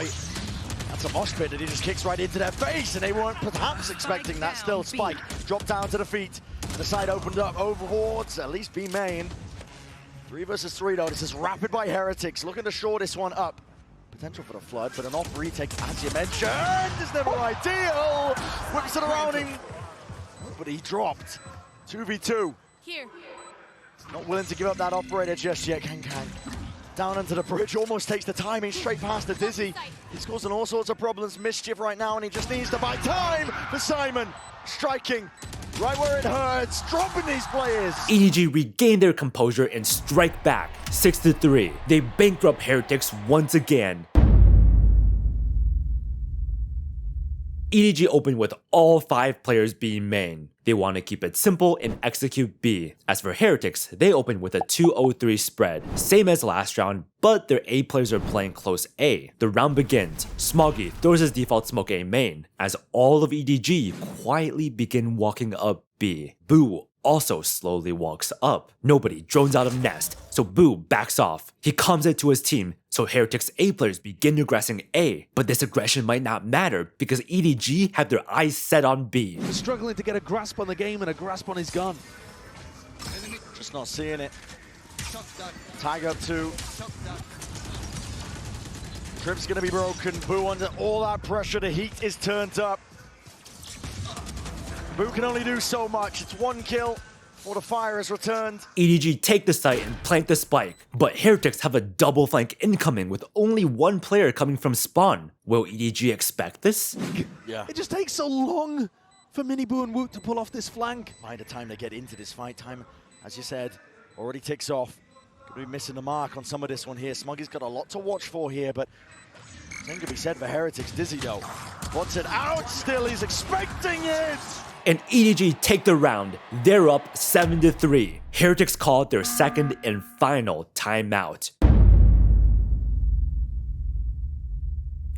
S4: That's a mosh pit that he just kicks right into their face, and they weren't perhaps expecting that. Still, Spike dropped down to the feet. The side opened up overwards, at least B main. 3 versus 3 though. This is rapid by Heretics, looking to shore this one up. Potential for the flood, but an off retake, as you mentioned, is never ideal. Whips it around him, but he dropped. 2v2.
S7: Here.
S4: Not willing to give up that operator just yet, Kang. Down onto the bridge, almost takes the timing straight past the Dizzy. He's causing all sorts of problems, mischief right now, and he just needs to buy time for Simon. Striking right where it hurts, dropping these players.
S1: EDG regain their composure and strike back, 6-3. They bankrupt Heretics once again. EDG opened with all 5 players being main. They want to keep it simple and execute B. As for Heretics, they open with a 2-0-3 spread, same as last round, but their A players are playing close A. The round begins. Smoggy throws his default smoke A main, as all of EDG quietly begin walking up B. Boo also slowly walks up. Nobody drones out of nest, so Boo backs off. He comes into his team, so Heretics A players begin aggressing A, but this aggression might not matter because EDG have their eyes set on B.
S6: He's struggling to get a grasp on the game and a grasp on his gun.
S4: Just not seeing it. Tag up 2. Trip's gonna be broken. Boo under all that pressure, the heat is turned up. Boo can only do so much. It's 1 kill, or the fire is returned.
S1: EDG take the site and plant the spike, but Heretics have a double flank incoming with only 1 player coming from spawn. Will EDG expect this?
S4: Yeah.
S6: It just takes so long for Mini Boo and Woot to pull off this flank.
S4: By the time they get into this fight, time, as you said, already ticks off. Could be missing the mark on some of this one here. Smuggy's got a lot to watch for here, but nothing to be said for Heretics. Dizzy though, wants it out still, he's expecting it!
S1: And EDG take the round. They're up 7-3. Heretics called their second and final timeout.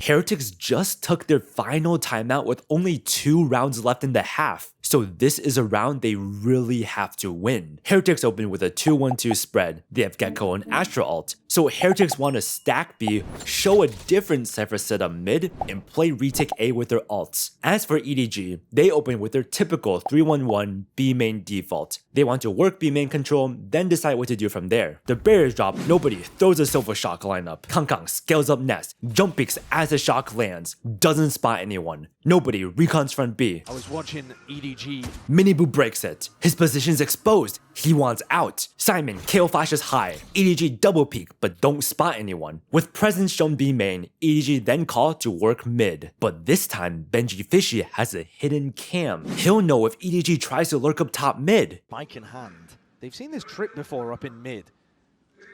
S1: Heretics just took their final timeout with only 2 rounds left in the half. so this is a round they really have to win. Heretics open with a 2-1-2 spread. They have Gecko and Astra ult, so Heretics want to stack B, show a different Cypher setup mid, and play retake A with their ults. As for EDG, they open with their typical 3-1-1 B main default. They want to work B main control, then decide what to do from there. The barriers drop, nobody throws a Silver Shock lineup. Kangkang scales up nest, jump peeks as the shock lands, doesn't spot anyone. Nobody recons front B.
S6: I was watching EDG.
S1: Miniboo breaks it. His position's exposed. He wants out. Simon KO flashes high. EDG double peek, but don't spot anyone. With presence shown B main, EDG then call to work mid. But this time, Benji Fishy has a hidden cam. He'll know if EDG tries to lurk up top mid.
S6: Mic in hand. They've seen this trick before up in mid.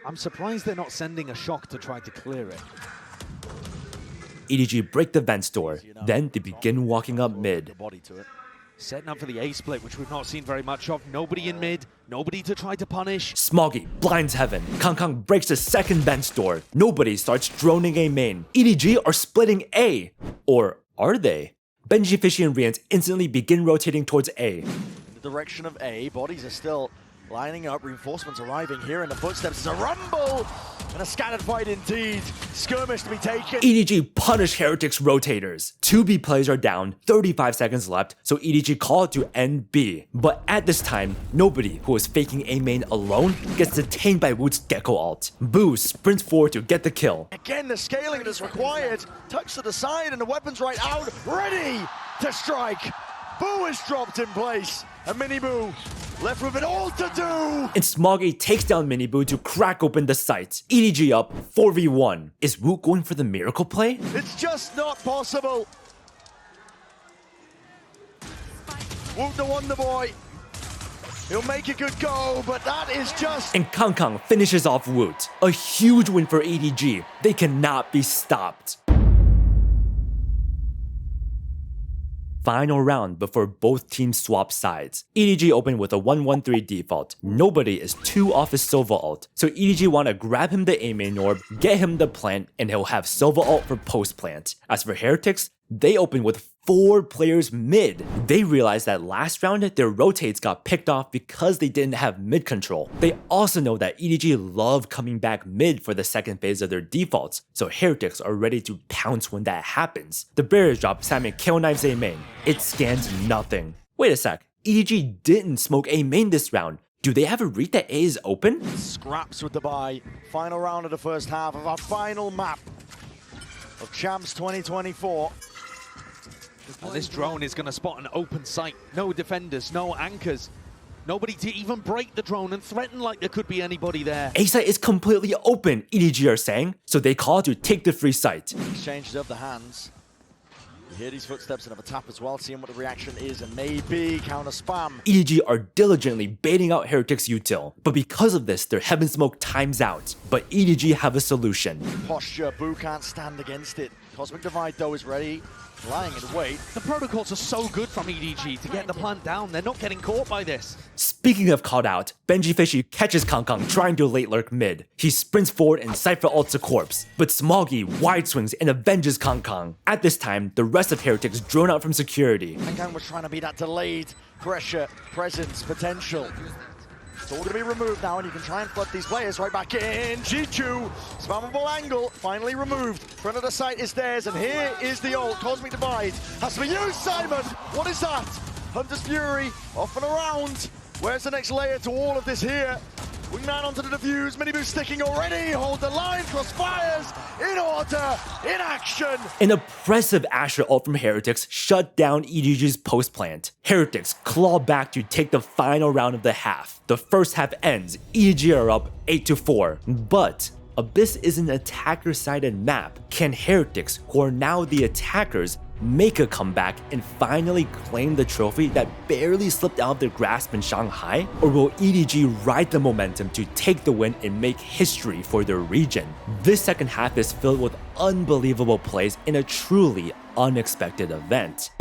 S6: I'm surprised they're not sending a shock to try to clear it.
S1: EDG break the vents door. Then they begin walking up mid.
S6: Setting up for the A split, which we've not seen very much of. Nobody in mid, nobody to try to punish.
S1: Smoggy blinds heaven. Kangkang breaks the second vents door. Nobody starts droning A main. EDG are splitting A. Or are they? Benji Fishy and Rians instantly begin rotating towards A.
S4: In the direction of A, bodies are still lining up, reinforcements arriving here in the footsteps. It's a rumble and a scattered fight indeed. Skirmish to be taken.
S1: EDG punish Heretics rotators. 2 B players are down, 35 seconds left, so EDG call to end B. But at this time, nobody who was faking A main alone gets detained by Woot's Gecko ult. Boo sprints forward to get the kill.
S4: Again, the scaling that is required. Touch to the side and the weapons right out, ready to strike. Boo is dropped in place, and Miniboo left with it all to do.
S1: And Smoggy takes down Miniboo to crack open the sights. EDG up 4v1. Is Woot going for the miracle play?
S4: It's just not possible. Woot the Wonder Boy. He'll make a good go, but that is just...
S1: And Kangkang finishes off Woot. A huge win for EDG. They cannot be stopped. Final round before both teams swap sides. EDG opened with a 1-1-3 default. Nobody is too off his Sova ult, so EDG want to grab him the A main orb, get him the plant, and he'll have Sova ult for post plant. As for Heretics, they open with 4 players mid. They realized that last round, their rotates got picked off because they didn't have mid control. They also know that EDG love coming back mid for the second phase of their defaults, so Heretics are ready to pounce when that happens. The barriers drop, Simon kill knives A main. It scans nothing. Wait a sec, EDG didn't smoke A main this round. Do they have a read that A is open?
S4: Scraps with the buy. Final round of the first half of our final map of Champs 2024.
S6: And this drone is going to spot an open site. No defenders, no anchors. Nobody to even break the drone and threaten like there could be anybody there.
S1: A site is completely open, EDG are saying, so they call to take the free site.
S4: Exchanges of the hands. You hear these footsteps and have a tap as well, seeing what the reaction is, and maybe counter spam.
S1: EDG are diligently baiting out Heretics util, but because of this, their Heaven Smoke times out. But EDG have a solution.
S4: Posture, Boo can't stand against it. Cosmic Divide though is ready. Lying in wait.
S6: The protocols are so good from EDG to get the plant down. They're not getting caught by this.
S1: Speaking of called out, Benji Fishy catches Kangkang trying to late lurk mid. He sprints forward and Cypher ults a corpse, but Smoggy wide swings and avenges Kangkang. At this time, the rest of Heretics drone out from security.
S4: Kangkang was trying to be that delayed pressure, presence, potential. It's all going to be removed now, and you can try and flood these players right back in. G2, spammable angle, finally removed. Front of the site is theirs, and here is the ult. Cosmic Divide has to be used, Simon. What is that? Hunter's Fury, off and around. Where's the next layer to all of this here? Wingman onto the defuse, Miniboo sticking already. Hold the line, cross fires, in order, in action.
S1: An oppressive Asher ult from Heretics shut down EDG's post plant. Heretics claw back to take the final round of the half. The first half ends, EDG are up 8-4. But Abyss is an attacker-sided map. Can Heretics, who are now the attackers, make a comeback and finally claim the trophy that barely slipped out of their grasp in Shanghai? Or will EDG ride the momentum to take the win and make history for their region? This second half is filled with unbelievable plays in a truly unexpected event.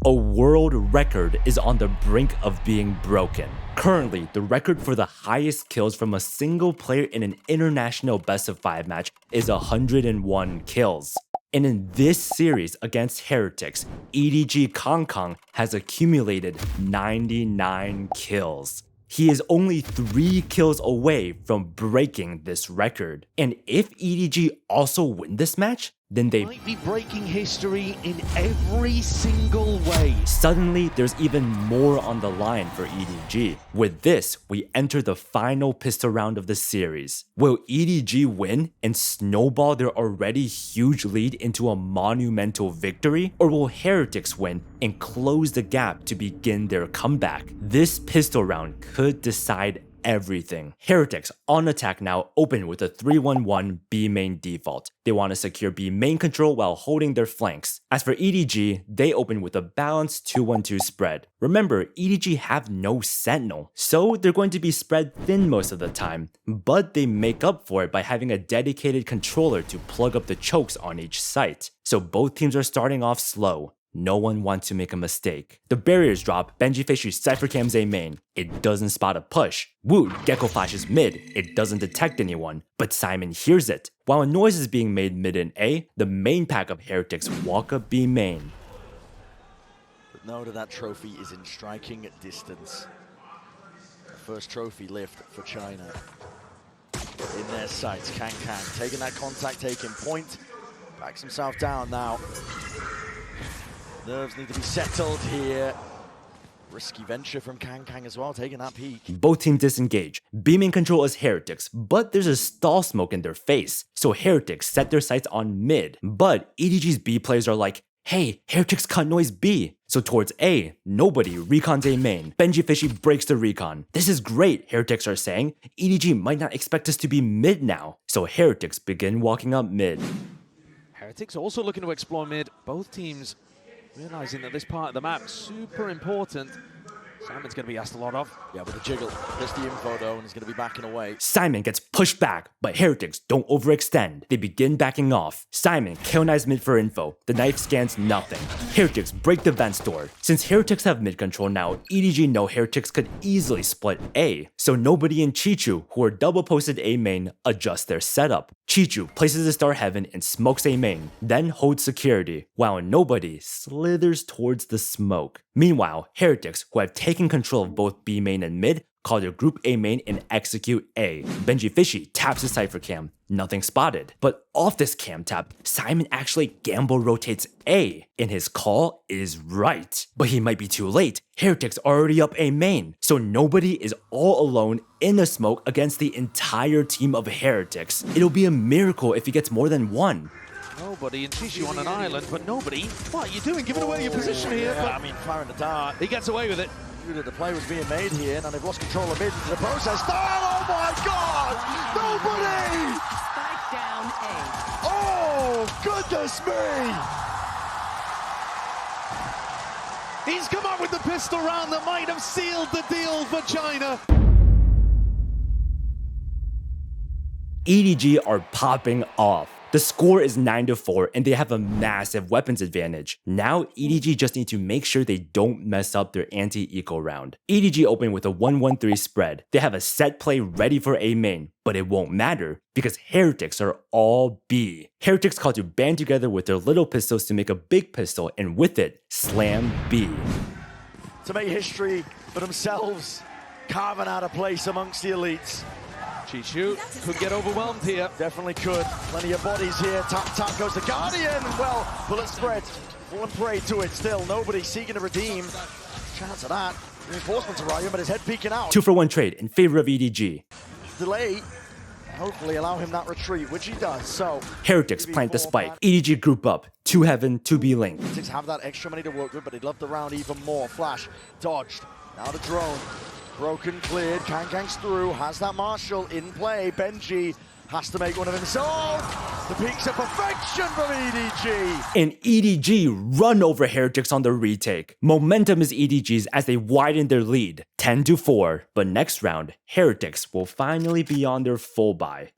S1: A world record is on the brink of being broken. Currently, the record for the highest kills from a single player in an international best-of-5 match is 101 kills. And in this series against Heretics, EDG Kong has accumulated 99 kills. He is only 3 kills away from breaking this record. And if EDG also win this match, then they
S6: might be breaking history in every single way.
S1: Suddenly, there's even more on the line for EDG. With this, we enter the final pistol round of the series. Will EDG win and snowball their already huge lead into a monumental victory? Or will Heretics win and close the gap to begin their comeback? This pistol round could decide everything. Heretics on attack now open with a 3-1-1 B main default. They want to secure B main control while holding their flanks. As for EDG, they open with a balanced 2-1-2 spread. Remember, EDG have no sentinel, so they're going to be spread thin most of the time, but they make up for it by having a dedicated controller to plug up the chokes on each site. So both teams are starting off slow. No one wants to make a mistake. The barriers drop, Benji Fishy Cypher cams A main. It doesn't spot a push. Wood Gecko flashes mid. It doesn't detect anyone, but Simon hears it. While a noise is being made mid in A, the main pack of Heretics walk up B main.
S4: But no, that trophy is in striking distance. The first trophy lift for China. In their sights, Kang taking that contact, taking point. Backs himself down now. Nerves need to be settled here. Risky venture from Kang as well, taking that peek.
S1: Both teams disengage. Beaming control is Heretics, but there's a stall smoke in their face. So Heretics set their sights on mid. But EDG's B players are like, hey, Heretics cut noise B. So towards A, nobody recons A main. Benji Fishy breaks the recon. This is great, Heretics are saying. EDG might not expect us to be mid now. So Heretics begin walking up mid.
S6: Heretics also looking to explore mid. Both teams realizing that this part of the map super important. Simon's going to be asked a lot of.
S4: Yeah, with the jiggle. There's the info though, and he's going to be backing away.
S1: Simon gets pushed back, but Heretics don't overextend. They begin backing off. Simon kill-knives mid for info. The knife scans nothing. Heretics break the vents door. Since Heretics have mid control now, EDG know Heretics could easily split A. So nobody and Chichu, who are double posted A main, adjust their setup. Chichu places a Star Heaven and smokes A main, then holds security, while nobody slithers towards the smoke. Meanwhile, Heretics, who have taken control of both B main and mid, call their group A main and execute A. Benji Fishy taps his Cypher cam, nothing spotted. But off this cam tap, Simon actually gamble rotates A, and his call is right. But he might be too late. Heretics already up A main, so nobody is all alone in the smoke against the entire team of Heretics. It'll be a miracle if he gets more than one.
S6: Nobody and Chishu on an island, but nobody. What are you doing? Giving away your position here.
S4: Yeah, I mean, firing the dart.
S6: He gets away with it.
S4: Knew that the play was being made here, and they've lost control of mid into the process. Oh my God! Nobody!
S7: Spike down A.
S4: Oh, goodness me!
S6: He's come up with the pistol round that might have sealed the deal for China.
S1: EDG are popping off. The score is 9-4 and they have a massive weapons advantage. Now EDG just need to make sure they don't mess up their anti-eco round. EDG open with a 1-1-3 spread. They have a set play ready for A main, but it won't matter because Heretics are all B. Heretics call to band together with their little pistols to make a big pistol and with it, slam B.
S4: To make history for themselves, carving out a place amongst the elites.
S6: Chishu could get overwhelmed here.
S4: Definitely could. Plenty of bodies here. Tap goes the Guardian. Well, bullet spread. Fall and prey to it. Still, nobody seeking to redeem. Chance of that. Reinforcements arriving, but his head peeking out.
S1: 2-for-1 trade in favor of EDG.
S4: Delay. Hopefully allow him that retreat, which he does. So
S1: Heretics plant the spike. EDG group up. 2 Heaven, 2 B link.
S4: Heretics have that extra money to work with, but he'd love the round even more. Flash dodged. Now the drone. Broken, cleared, Kang's through, has that Marshall in play. Benji has to make one of himself. The peaks of perfection from EDG.
S1: And EDG run over Heretics on the retake. Momentum is EDG's as they widen their lead, 10-4. But next round, Heretics will finally be on their full buy.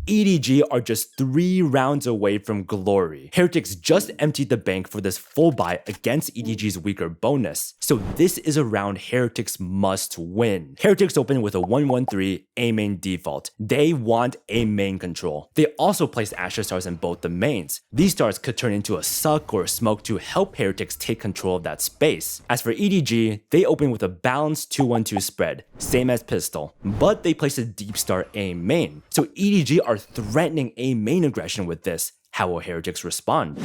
S1: EDG are just 3 rounds away from glory. Heretics just emptied the bank for this full buy against EDG's weaker bonus, so this is a round Heretics must win. Heretics open with a 1-1-3 A main default. They want A main control. They also placed Astra Stars in both the mains. These stars could turn into a suck or a smoke to help Heretics take control of that space. As for EDG, they open with a balanced 2-1-2 spread, same as Pistol, but they place a deep star A main. So EDG are threatening A main aggression with this. How will Heretics respond?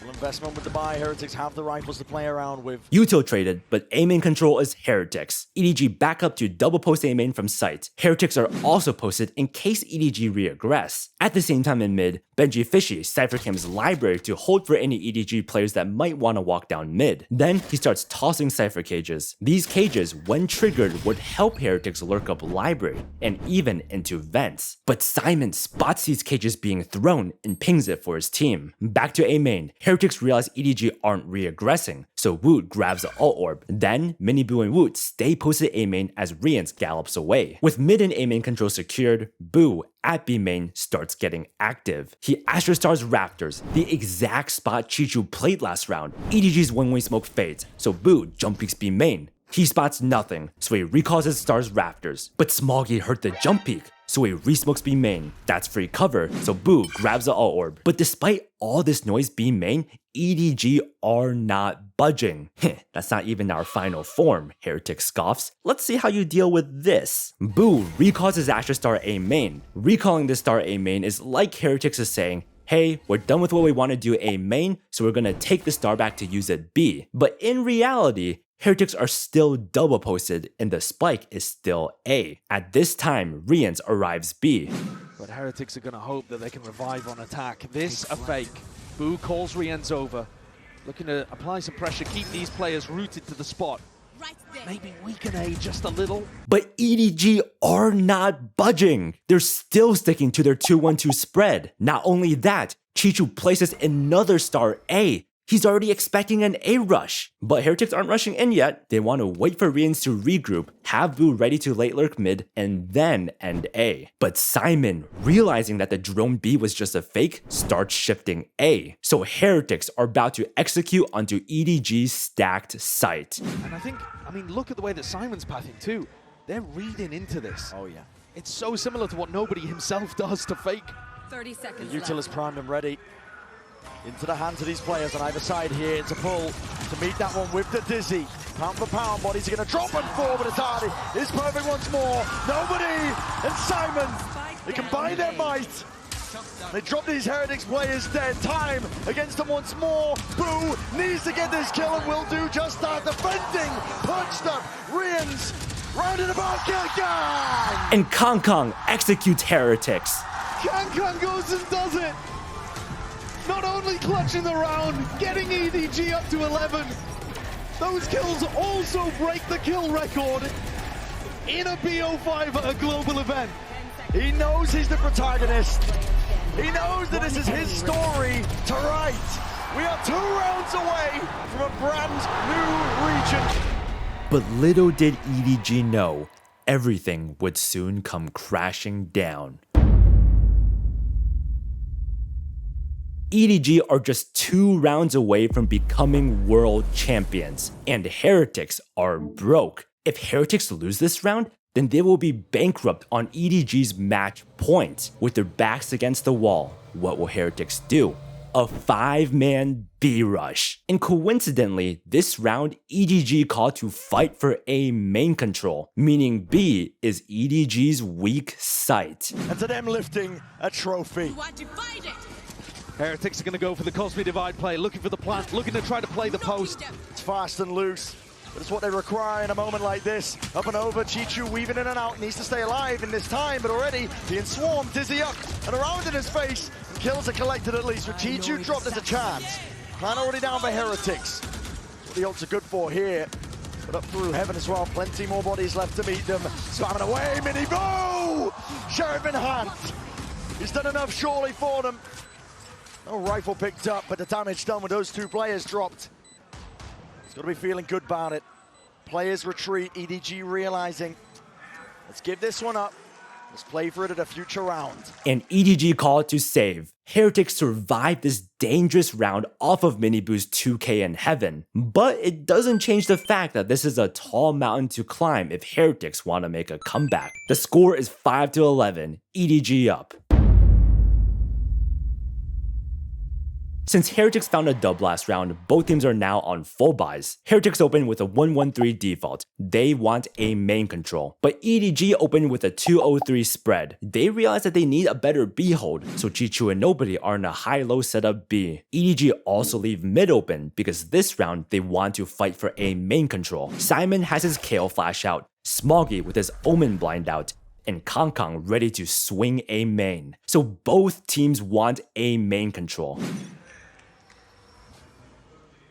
S4: Investment with the buy. Heretics have the rifles to play around with.
S1: Util traded, but A main control is Heretics. EDG back up to double post A main from site. Heretics are also posted in case EDG reaggress. At the same time in mid, Benji Fishy Cyphercam's library to hold for any EDG players that might want to walk down mid. Then he starts tossing Cypher cages. These cages, when triggered, would help Heretics lurk up library and even into vents. But Simon spots these cages being thrown and pings it for his team. Back to A main, Heretics realize EDG aren't re-aggressing, so Woot grabs the ult orb. Then Mini Boo and Woot stay posted A main as Rians gallops away. With mid and A main control secured, Boo at B main starts getting active. He Astra Stars Raptors, the exact spot Chichu played last round. EDG's one-way smoke fades, so Boo jump peeks B main. He spots nothing, so he recalls his Stars Raptors. But Smoggy heard the jump peek, so he resmokes B main. That's free cover, so Boo grabs the ult orb. But despite all this noise B main, EDG are not budging. That's not even our final form, Heretic scoffs. Let's see how you deal with this. Boo recalls his Astra Star A main. Recalling this Star A main is like Heretics is saying, hey, we're done with what we want to do A main, so we're gonna take the star back to use it B. But in reality, Heretics are still double posted and the spike is still A. At this time, Rians arrives B.
S6: But Heretics are going to hope that they can revive on attack. This a fake. Boo calls Rians over. Looking to apply some pressure, keep these players rooted to the spot. Maybe weaken A just a little.
S1: But EDG are not budging. They're still sticking to their 2-1-2 spread. Not only that, Chichu places another star A. He's already expecting an A rush. But Heretics aren't rushing in yet. They want to wait for Rians to regroup, have Boo ready to late lurk mid, and then end A. But Simon, realizing that the drone B was just a fake, starts shifting A. So Heretics are about to execute onto EDG's stacked site.
S6: And I mean, look at the way that Simon's pathing too. They're reading into this.
S4: Oh yeah.
S6: It's so similar to what Nobody himself does to fake.
S7: 30 seconds
S4: Util is primed and ready. Into the hands of these players on either side here. It's a pull to meet that one with the Dizzy. Pound for pound, bodies are going to drop and fall, but it's Hardy. It's perfect once more. Nobody and Simon, they combine their might. They drop these Heretics players dead. Time against them once more. Boo needs to get this kill and will do just that. Defending, punched up, Rians, rounded about, kill gang!
S1: And Kong Kong executes Heretics.
S6: Kong goes and does it. Not only clutching the round, getting EDG up to 11. Those kills also break the kill record in a BO5 at a global event.
S4: He knows he's the protagonist. He knows that this is his story to write. We are 2 rounds away from a brand new region.
S1: But little did EDG know, everything would soon come crashing down. EDG are just 2 rounds away from becoming world champions, and Heretics are broke. If Heretics lose this round, then they will be bankrupt on EDG's match points. With their backs against the wall, what will Heretics do? A 5-man B rush. And coincidentally, this round, EDG called to fight for A main control, meaning B is EDG's weak site.
S4: And to them lifting a trophy.
S6: Heretics are going to go for the Cosby Divide play, looking for the plant, looking to try to play the post.
S4: It's fast and loose, but it's what they require in a moment like this. Up and over, Chichu weaving in and out, needs to stay alive in this time, but already being swarmed, Dizzy up and around in his face, and kills are collected at least. With Chichu dropped, there's a chance. Plan already down for Heretics. That's what the ults are good for here. But up through heaven as well, plenty more bodies left to meet them. Spamming away, Mini Boo! Sheriff in hand. He's done enough surely for them. No rifle picked up, but the damage done with those 2 players dropped. He's got to be feeling good about it. Players retreat, EDG realizing, let's give this one up. Let's play for it at a future round.
S1: An EDG call to save. Heretics survived this dangerous round off of Miniboo's 2K in heaven. But it doesn't change the fact that this is a tall mountain to climb if Heretics want to make a comeback. The score is 5-11, EDG up. Since Heretics found a dub last round, both teams are now on full buys. Heretics open with a 1-1-3 default. They want a main control. But EDG opened with a 2-0-3 spread. They realize that they need a better B hold, so Chichu and Nobody are in a high-low setup B. EDG also leave mid open because this round they want to fight for a main control. Simon has his KO flash out, Smoggy with his Omen blind out, and Kong Kong ready to swing a main. So both teams want a main control.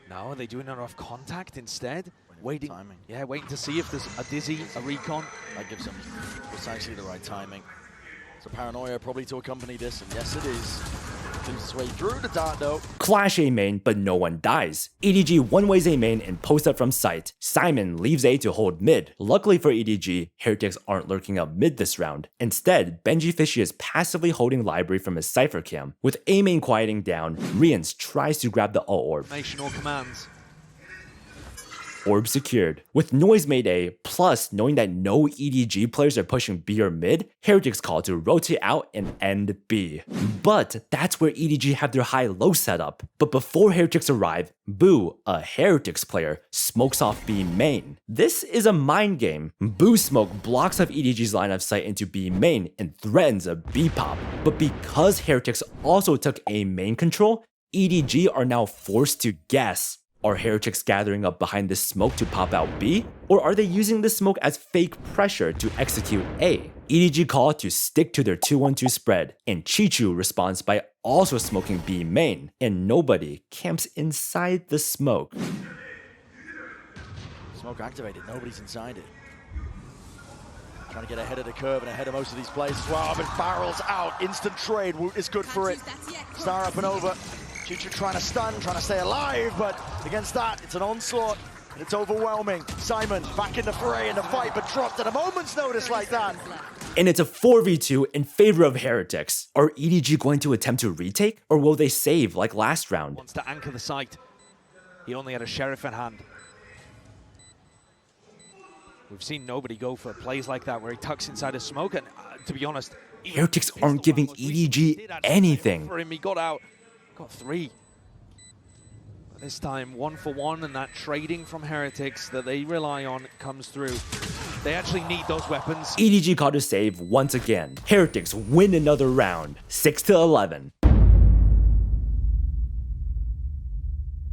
S9: No, are they doing enough contact instead? Waiting, yeah, waiting to see if there's a Dizzy, a Recon.
S4: That gives them precisely the right timing. So Paranoia probably to accompany this, and yes it is. Moves its way through the dart though.
S1: Clash A main, but no one dies. EDG one-ways A main and posts up from sight. Simon leaves A to hold mid. Luckily for EDG, Heretics aren't lurking up mid this round. Instead, Benji Fishy is passively holding library from his Cypher cam. With A main quieting down, Rians tries to grab the ult orb.
S9: National commands.
S1: Orb secured. With noise made A, plus knowing that no EDG players are pushing B or mid, Heretics call to rotate out and end B. But that's where EDG have their high-low setup. But before Heretics arrive, Boo, a Heretics player, smokes off B main. This is a mind game. Boo's smoke blocks off EDG's line of sight into B main and threatens a B pop. But because Heretics also took A main control, EDG are now forced to guess. Are Heretics gathering up behind this smoke to pop out B? Or are they using the smoke as fake pressure to execute A? EDG call to stick to their 2-1-2 spread, and Chichu responds by also smoking B main, and Nobody camps inside the smoke.
S4: Smoke activated, nobody's inside it. Trying to get ahead of the curve and ahead of most of these players as well, but barrels out, instant trade, Woot is good for it. Star up and over. Chichu trying to stun, trying to stay alive, but against that, it's an onslaught, and it's overwhelming. Simon back in the fray, in the fight, but dropped at a moment's notice like that.
S1: And it's a 4v2 in favor of Heretics. Are EDG going to attempt to retake, or will they save like last round?
S9: Wants to anchor the site. He only had a Sheriff in hand. We've seen Nobody go for plays like that where he tucks inside a smoke, and to be honest,
S1: Heretics aren't giving EDG anything.
S9: For him, he got out. Got 3. But this time, 1 for 1, and that trading from Heretics that they rely on comes through. They actually need those weapons.
S1: EDG caught to save once again. Heretics win another round, 6-11.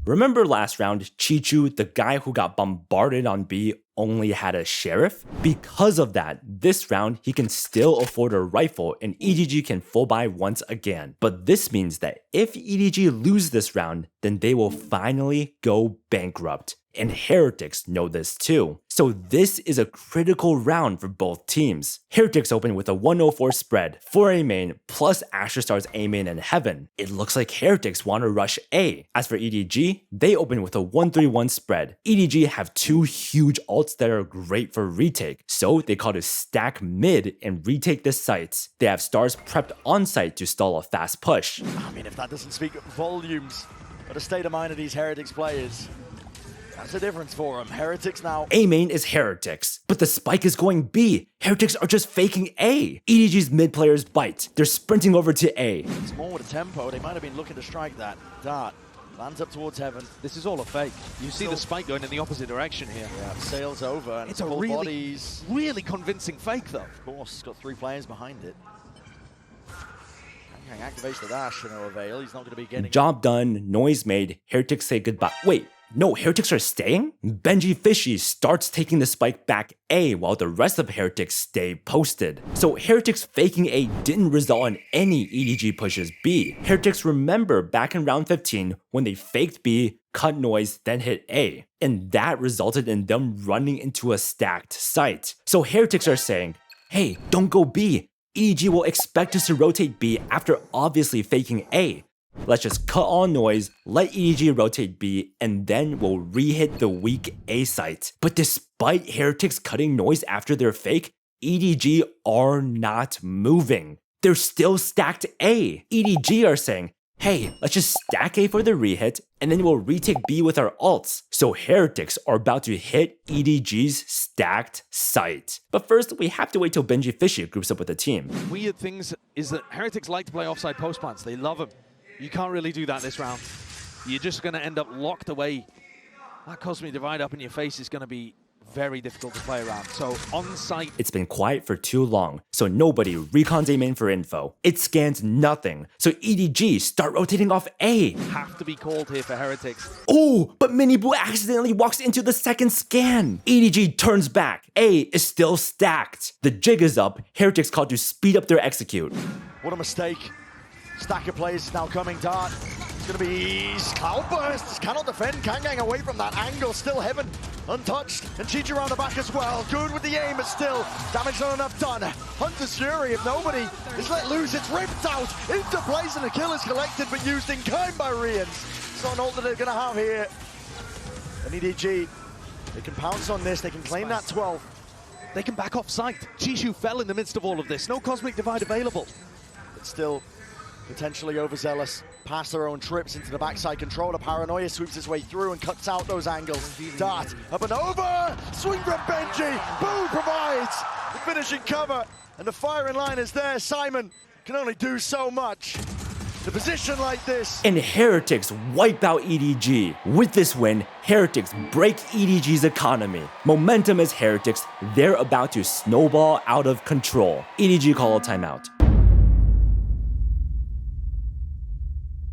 S1: Remember last round, Chichu, the guy who got bombarded on B, only had a Sheriff? Because of that, this round he can still afford a rifle and EDG can full buy once again. But this means that if EDG lose this round, then they will finally go bankrupt. And Heretics know this too. So this is a critical round for both teams. Heretics open with a 104 spread, 4 A main, plus Asher Star's A main in heaven. It looks like Heretics want to rush A. As for EDG, they open with a 131 spread. EDG have 2 huge ults that are great for retake, so they call to stack mid and retake the sites. They have Stars prepped on site to stall a fast push.
S4: I mean, if that doesn't speak volumes of the state of mind of these Heretics players, that's the difference for them. Heretics now.
S1: A main is Heretics, but the spike is going B. Heretics are just faking A. EDG's mid players bite. They're sprinting over to A.
S4: It's more with a tempo. They might have been looking to strike that. Dart lands up towards heaven.
S9: This is all a fake. You see the spike going in the opposite direction here.
S4: Yeah, sails over. And
S9: it's a really convincing fake though.
S4: Of course, it's got 3 players behind it. Kang activates the dash to no avail. He's not going to be getting.
S1: Job done, noise made, Heretics say goodbye. Wait. No, Heretics are staying? Benji Fishy starts taking the spike back A while the rest of Heretics stay posted. So Heretics faking A didn't result in any EDG pushes B. Heretics remember back in round 15 when they faked B, cut noise, then hit A. And that resulted in them running into a stacked site. So Heretics are saying, hey, don't go B. EDG will expect us to rotate B after obviously faking A. Let's just cut all noise, let EDG rotate B, and then we'll re-hit the weak A site. But despite Heretics cutting noise after their fake, EDG are not moving. They're still stacked A. EDG are saying, hey, let's just stack A for the re-hit, and then we'll retake B with our ults. So Heretics are about to hit EDG's stacked site. But first, we have to wait till Benji Fishy groups up with the team.
S9: Weird things is that Heretics like to play offside post plants. They love them. You can't really do that this round. You're just going to end up locked away. That Cosmic Divide up in your face is going to be very difficult to play around. So on site,
S1: it's been quiet for too long, so nobody recons A main for info. It scans nothing, so EDG start rotating off A.
S9: Have to be called here for Heretics.
S1: Oh, but Miniboo accidentally walks into the second scan. EDG turns back. A is still stacked. The jig is up. Heretics called to speed up their execute.
S4: What a mistake. Stack of players now coming. Dart. It's going to be Cloudburst. Cannot defend. Kanggang away from that angle. Still Heaven untouched. And Chichi around the back as well. Good with the aim, but still damage not enough done. Hunter's Fury, if nobody is let loose, it's ripped out into place and a kill is collected, but used in kind by Rians. So an ult that they're going to have here. And EDG, they can pounce on this. They can claim that 12.
S9: They can back off site. Chishu fell in the midst of all of this. No Cosmic Divide available.
S4: But still potentially overzealous, past their own trips into the backside controller. Paranoia sweeps his way through and cuts out those angles. Dart up and over, swing from Benji, Boo provides the finishing cover, and the firing line is there. Simon can only do so much. The position like this.
S1: And Heretics wipe out EDG. With this win, Heretics break EDG's economy. Momentum is Heretics, they're about to snowball out of control. EDG call a timeout.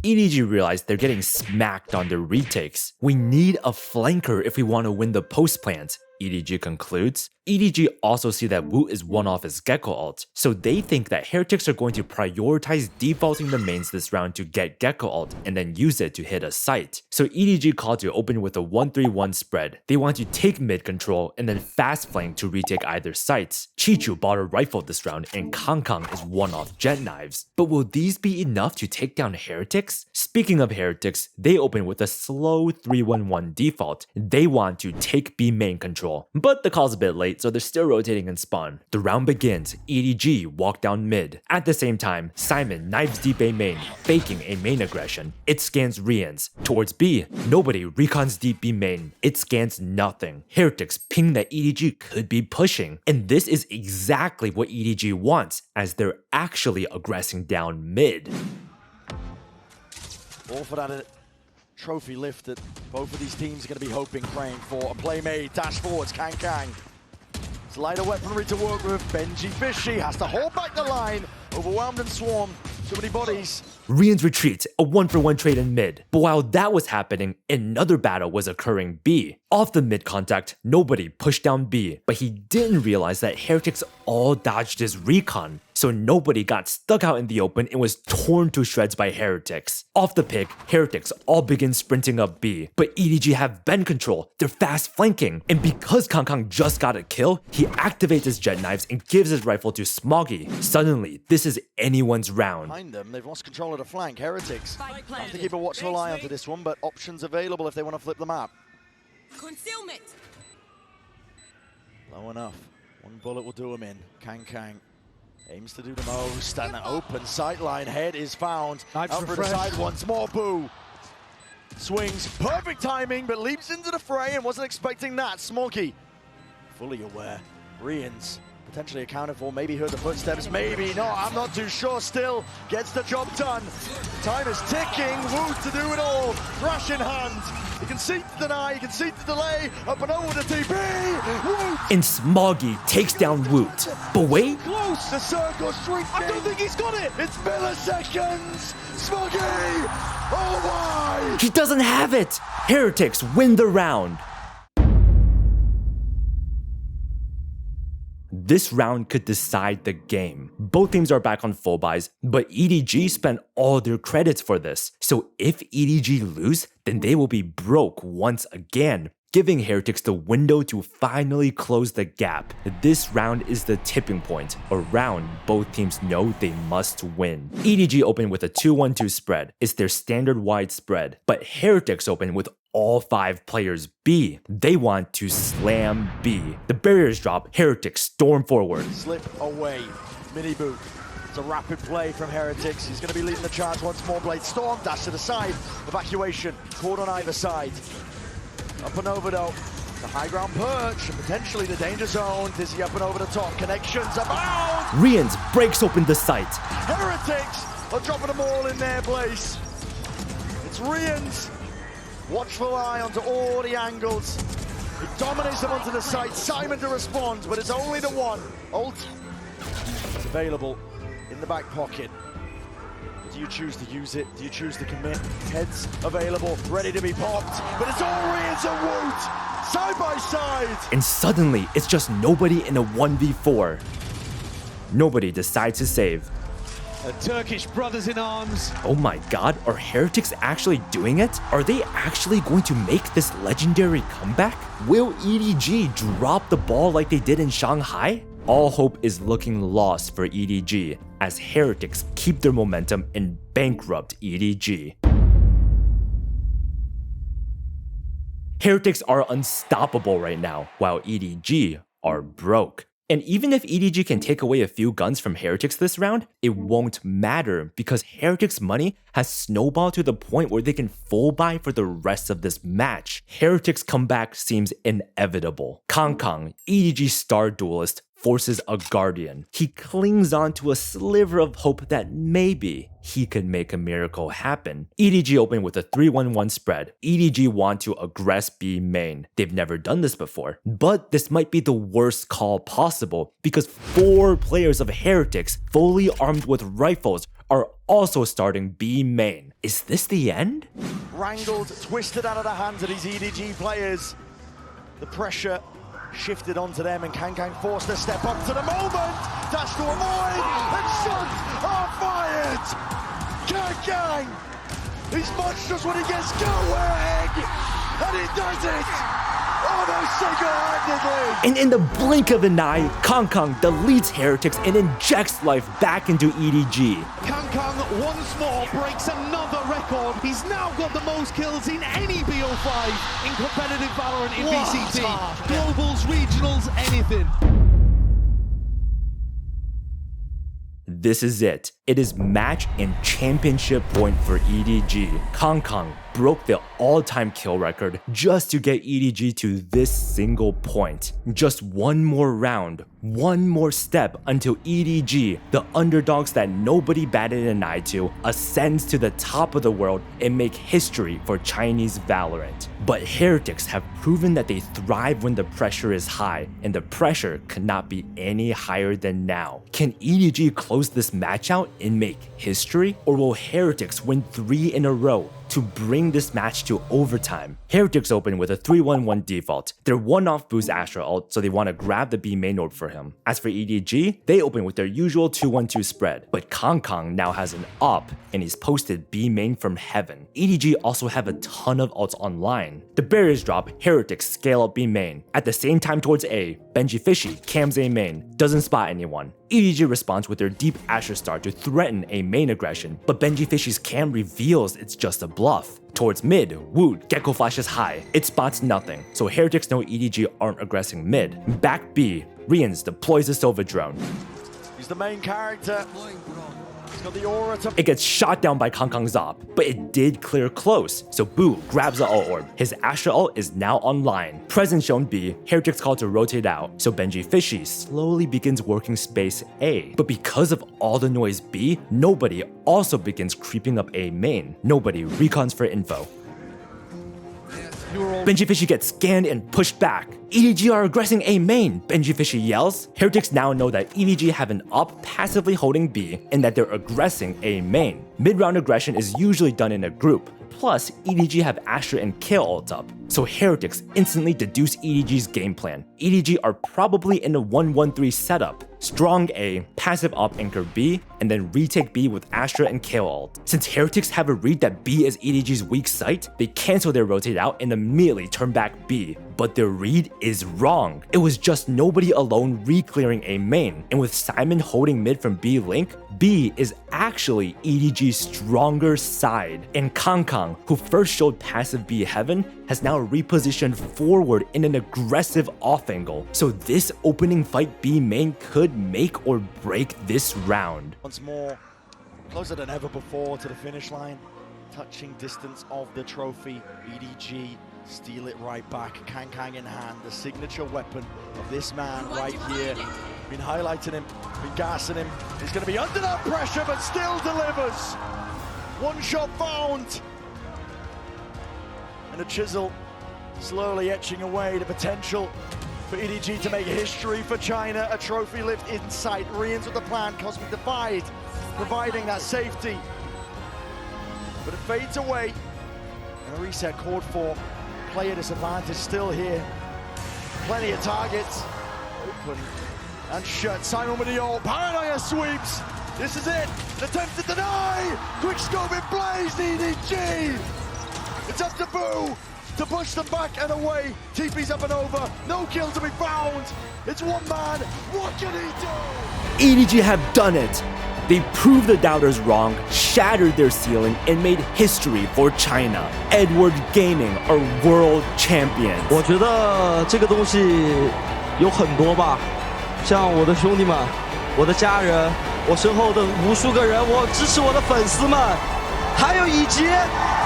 S1: EDG realized they're getting smacked on their retakes. We need a flanker if we want to win the post plant, EDG concludes. EDG also see that Woot is one off his Gecko ult, so they think that Heretics are going to prioritize defaulting the mains this round to get Gecko ult and then use it to hit a site. So EDG called to open with a 1-3-1 spread. They want to take mid control and then fast flank to retake either sites. Chichu bought a rifle this round and Kang is one off jet knives. But will these be enough to take down Heretics? Speaking of Heretics, they open with a slow 3-1-1 default. They want to take B main control, but the call's a bit late, so they're still rotating in spawn. The round begins. EDG walk down mid. At the same time, Simon knives deep A main, faking a main aggression. It scans Rians. Towards B, nobody recons deep B main. It scans nothing. Heretics ping that EDG could be pushing, and this is exactly what EDG wants, as they're actually aggressing down mid.
S4: All for that trophy lift that both of these teams are going to be hoping, praying for. A play made, dash forwards, Kang. It's lighter weaponry to work with. Benji Fishy has to hold back the line. Overwhelmed and swarmed. Too many bodies.
S1: Rians retreats, a 1-for-1 trade in mid. But while that was happening, another battle was occurring B. Off the mid contact, nobody pushed down B, but he didn't realize that Heretics all dodged his recon, so nobody got stuck out in the open and was torn to shreds by Heretics. Off the pick, Heretics all begin sprinting up B, but EDG have bend control, they're fast flanking, and because Kang just got a kill, he activates his jet knives and gives his rifle to Smoggy. Suddenly, this is anyone's round.
S4: Behind them, they've lost control of the flank. Heretics have to keep a watchful eye onto this one, but options available if they want to flip the map.
S7: Concealment.
S4: Low enough. One bullet will do him in. Kang aims to do the most, and an open sightline head is found. Out for the side once more. Boo swings, perfect timing, but leaps into the fray and wasn't expecting that. Smoggy fully aware. Rians potentially accounted for, maybe heard the footsteps, maybe not, I'm not too sure. Still gets the job done. Time is ticking. Woot to do it all. Thrash in hand. You can see to deny, you can see to delay. Up and over the TP. Woot!
S1: And Smoggy takes down Woot. But wait.
S4: Close. The circle shrinking. I don't think he's got it. It's milliseconds. Smoggy. Oh my.
S1: He doesn't have it. Heretics win the round. This round could decide the game. Both teams are back on full buys, but EDG spent all their credits for this. So if EDG lose, then they will be broke once again. giving Heretics the window to finally close the gap. This round is the tipping point, a round both teams know they must win. EDG opened with a 2-1-2 spread. It's their standard wide spread, but Heretics opened with all 5 players B. They want to slam B. The barriers drop, Heretics storm forward.
S4: Slip away, mini boot. It's a rapid play from Heretics. He's going to be leading the charge once more. Blade Storm, dash to the side. Evacuation, caught on either side. Up and over though. The high ground perch and potentially the danger zone. Dizzy up and over the top. Connections abound.
S1: Rians breaks open the site.
S4: Heretics are dropping them all in their place. It's Rians. Watchful eye onto all the angles. He dominates them onto the site. Simon to respond, but it's only the one. Ult. It's available in the back pocket. Do you choose to use it? Do you choose to commit? Heads available, ready to be popped, but it's all Rians and Woot, side by side.
S1: And suddenly, it's just nobody in a 1v4. Nobody decides to save.
S9: The Turkish brothers in arms.
S1: Oh my god, are Heretics actually doing it? Are they actually going to make this legendary comeback? Will EDG drop the ball like they did in Shanghai? All hope is looking lost for EDG as Heretics keep their momentum and bankrupt EDG. Heretics are unstoppable right now, while EDG are broke. And even if EDG can take away a few guns from Heretics this round, it won't matter because Heretics' money has snowballed to the point where they can full buy for the rest of this match. Heretics' comeback seems inevitable. Kang, EDG's star duelist, forces a Guardian. He clings on to a sliver of hope that maybe he could make a miracle happen. EDG opened with a 3-1-1 spread. EDG want to aggress B main. They've never done this before, but this might be the worst call possible because 4 players of Heretics, fully armed with rifles, are also starting B main. Is this the end?
S4: Wrangled, twisted out of the hands of these EDG players. The pressure shifted onto them and Kang forced to step up to the moment. Dash to avoid and shots are fired. Kang, he's much just when he gets going and he does it almost single-handedly.
S1: And in the blink of an eye, Kang deletes Heretics and injects life back into EDG.
S6: Kang once more breaks another record. He's now got the most kills in any BO5 in competitive Valorant in VCT. Globals, regionals, anything.
S1: This is it. It is match and championship point for EDG. Kang broke the all-time kill record just to get EDG to this single point. Just one more round, one more step until EDG, the underdogs that nobody batted an eye to, ascends to the top of the world and make history for Chinese Valorant. But Heretics have proven that they thrive when the pressure is high, and the pressure cannot be any higher than now. Can EDG close this match out and make history? Or will Heretics win 3 in a row to bring this match to overtime? Heretics open with a 3-1-1 default. They're one-off boost Astra ult, so they want to grab the B main orb for him. As for EDG, they open with their usual 2-1-2 spread, but Kang now has an up, and he's posted B main from heaven. EDG also have a ton of ults online. The barriers drop, Heretics scale up B main. At the same time towards A, Benji Fishy cams A main, doesn't spot anyone. EDG responds with their deep Asher Star to threaten a main aggression, but Benji Fishy's cam reveals it's just a bluff. Towards mid, Woot Gecko flashes high. It spots nothing, so Heretics know EDG aren't aggressing mid. Back B, Rians deploys the Sova drone.
S4: He's the main character. He's got the aura to...
S1: It gets shot down by Kang's op, but it did clear close, so Boo grabs the ult orb. His Astra ult is now online. Presence shown B, Heretics called to rotate out, so Benji Fishy slowly begins working space A. But because of all the noise B, nobody also begins creeping up A main. Nobody recons for info. Benji Fishy gets scanned and pushed back. EDG are aggressing A main, Benji Fishy yells. Heretics now know that EDG have an up passively holding B and that they're aggressing A main. Mid-round aggression is usually done in a group, Plus, EDG have Astra and Kale ult up, so Heretics instantly deduce EDG's game plan. EDG are probably in a 1-1-3 setup. Strong A, passive op anchor B, and then retake B with Astra and Kale ult. Since Heretics have a read that B is EDG's weak site, they cancel their rotate out and immediately turn back B. But their read is wrong. It was just nobody alone re-clearing A main, and with Simon holding mid from B link, B is actually EDG's stronger side. And Kangkang, who first showed passive B heaven, has now repositioned forward in an aggressive off angle. So this opening fight B main could make or break this round.
S4: Once more, closer than ever before to the finish line. Touching distance of the trophy. EDG steal it right back, Kang in hand, the signature weapon of this man right here. Been highlighting him, been gassing him. He's going to be under that pressure, but still delivers. One shot found. And a chisel slowly etching away the potential for EDG to make history for China. A trophy lift in sight. Rians with the plan, Cosmic Divide providing that safety. But it fades away. And a reset called for. Player disadvantage still here. Plenty of targets. Open and shut. Simon with the ult. Paranoia sweeps. This is it. Attempt to deny. Quick scope in blaze. EDG. It's up to Boo to push them back and away. TP's up and over. No kill to be found. It's one man. What can he do?
S1: EDG have done it. They proved the doubters wrong, shattered their ceiling, and made history for China. Edward Gaming are world champions.
S3: 我觉得这个东西有很多吧，像我的兄弟们、我的家人、我身后的无数个人，我支持我的粉丝们，还有以及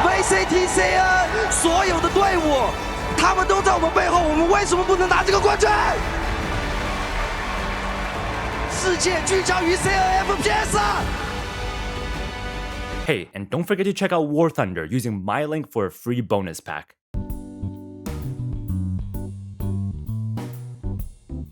S3: VCT CN 所有的队伍，他们都在我们背后，我们为什么不能拿这个冠军？ 世界聚焦于 CNFPS。
S1: Hey, and don't forget to check out War Thunder using my link for a free bonus pack.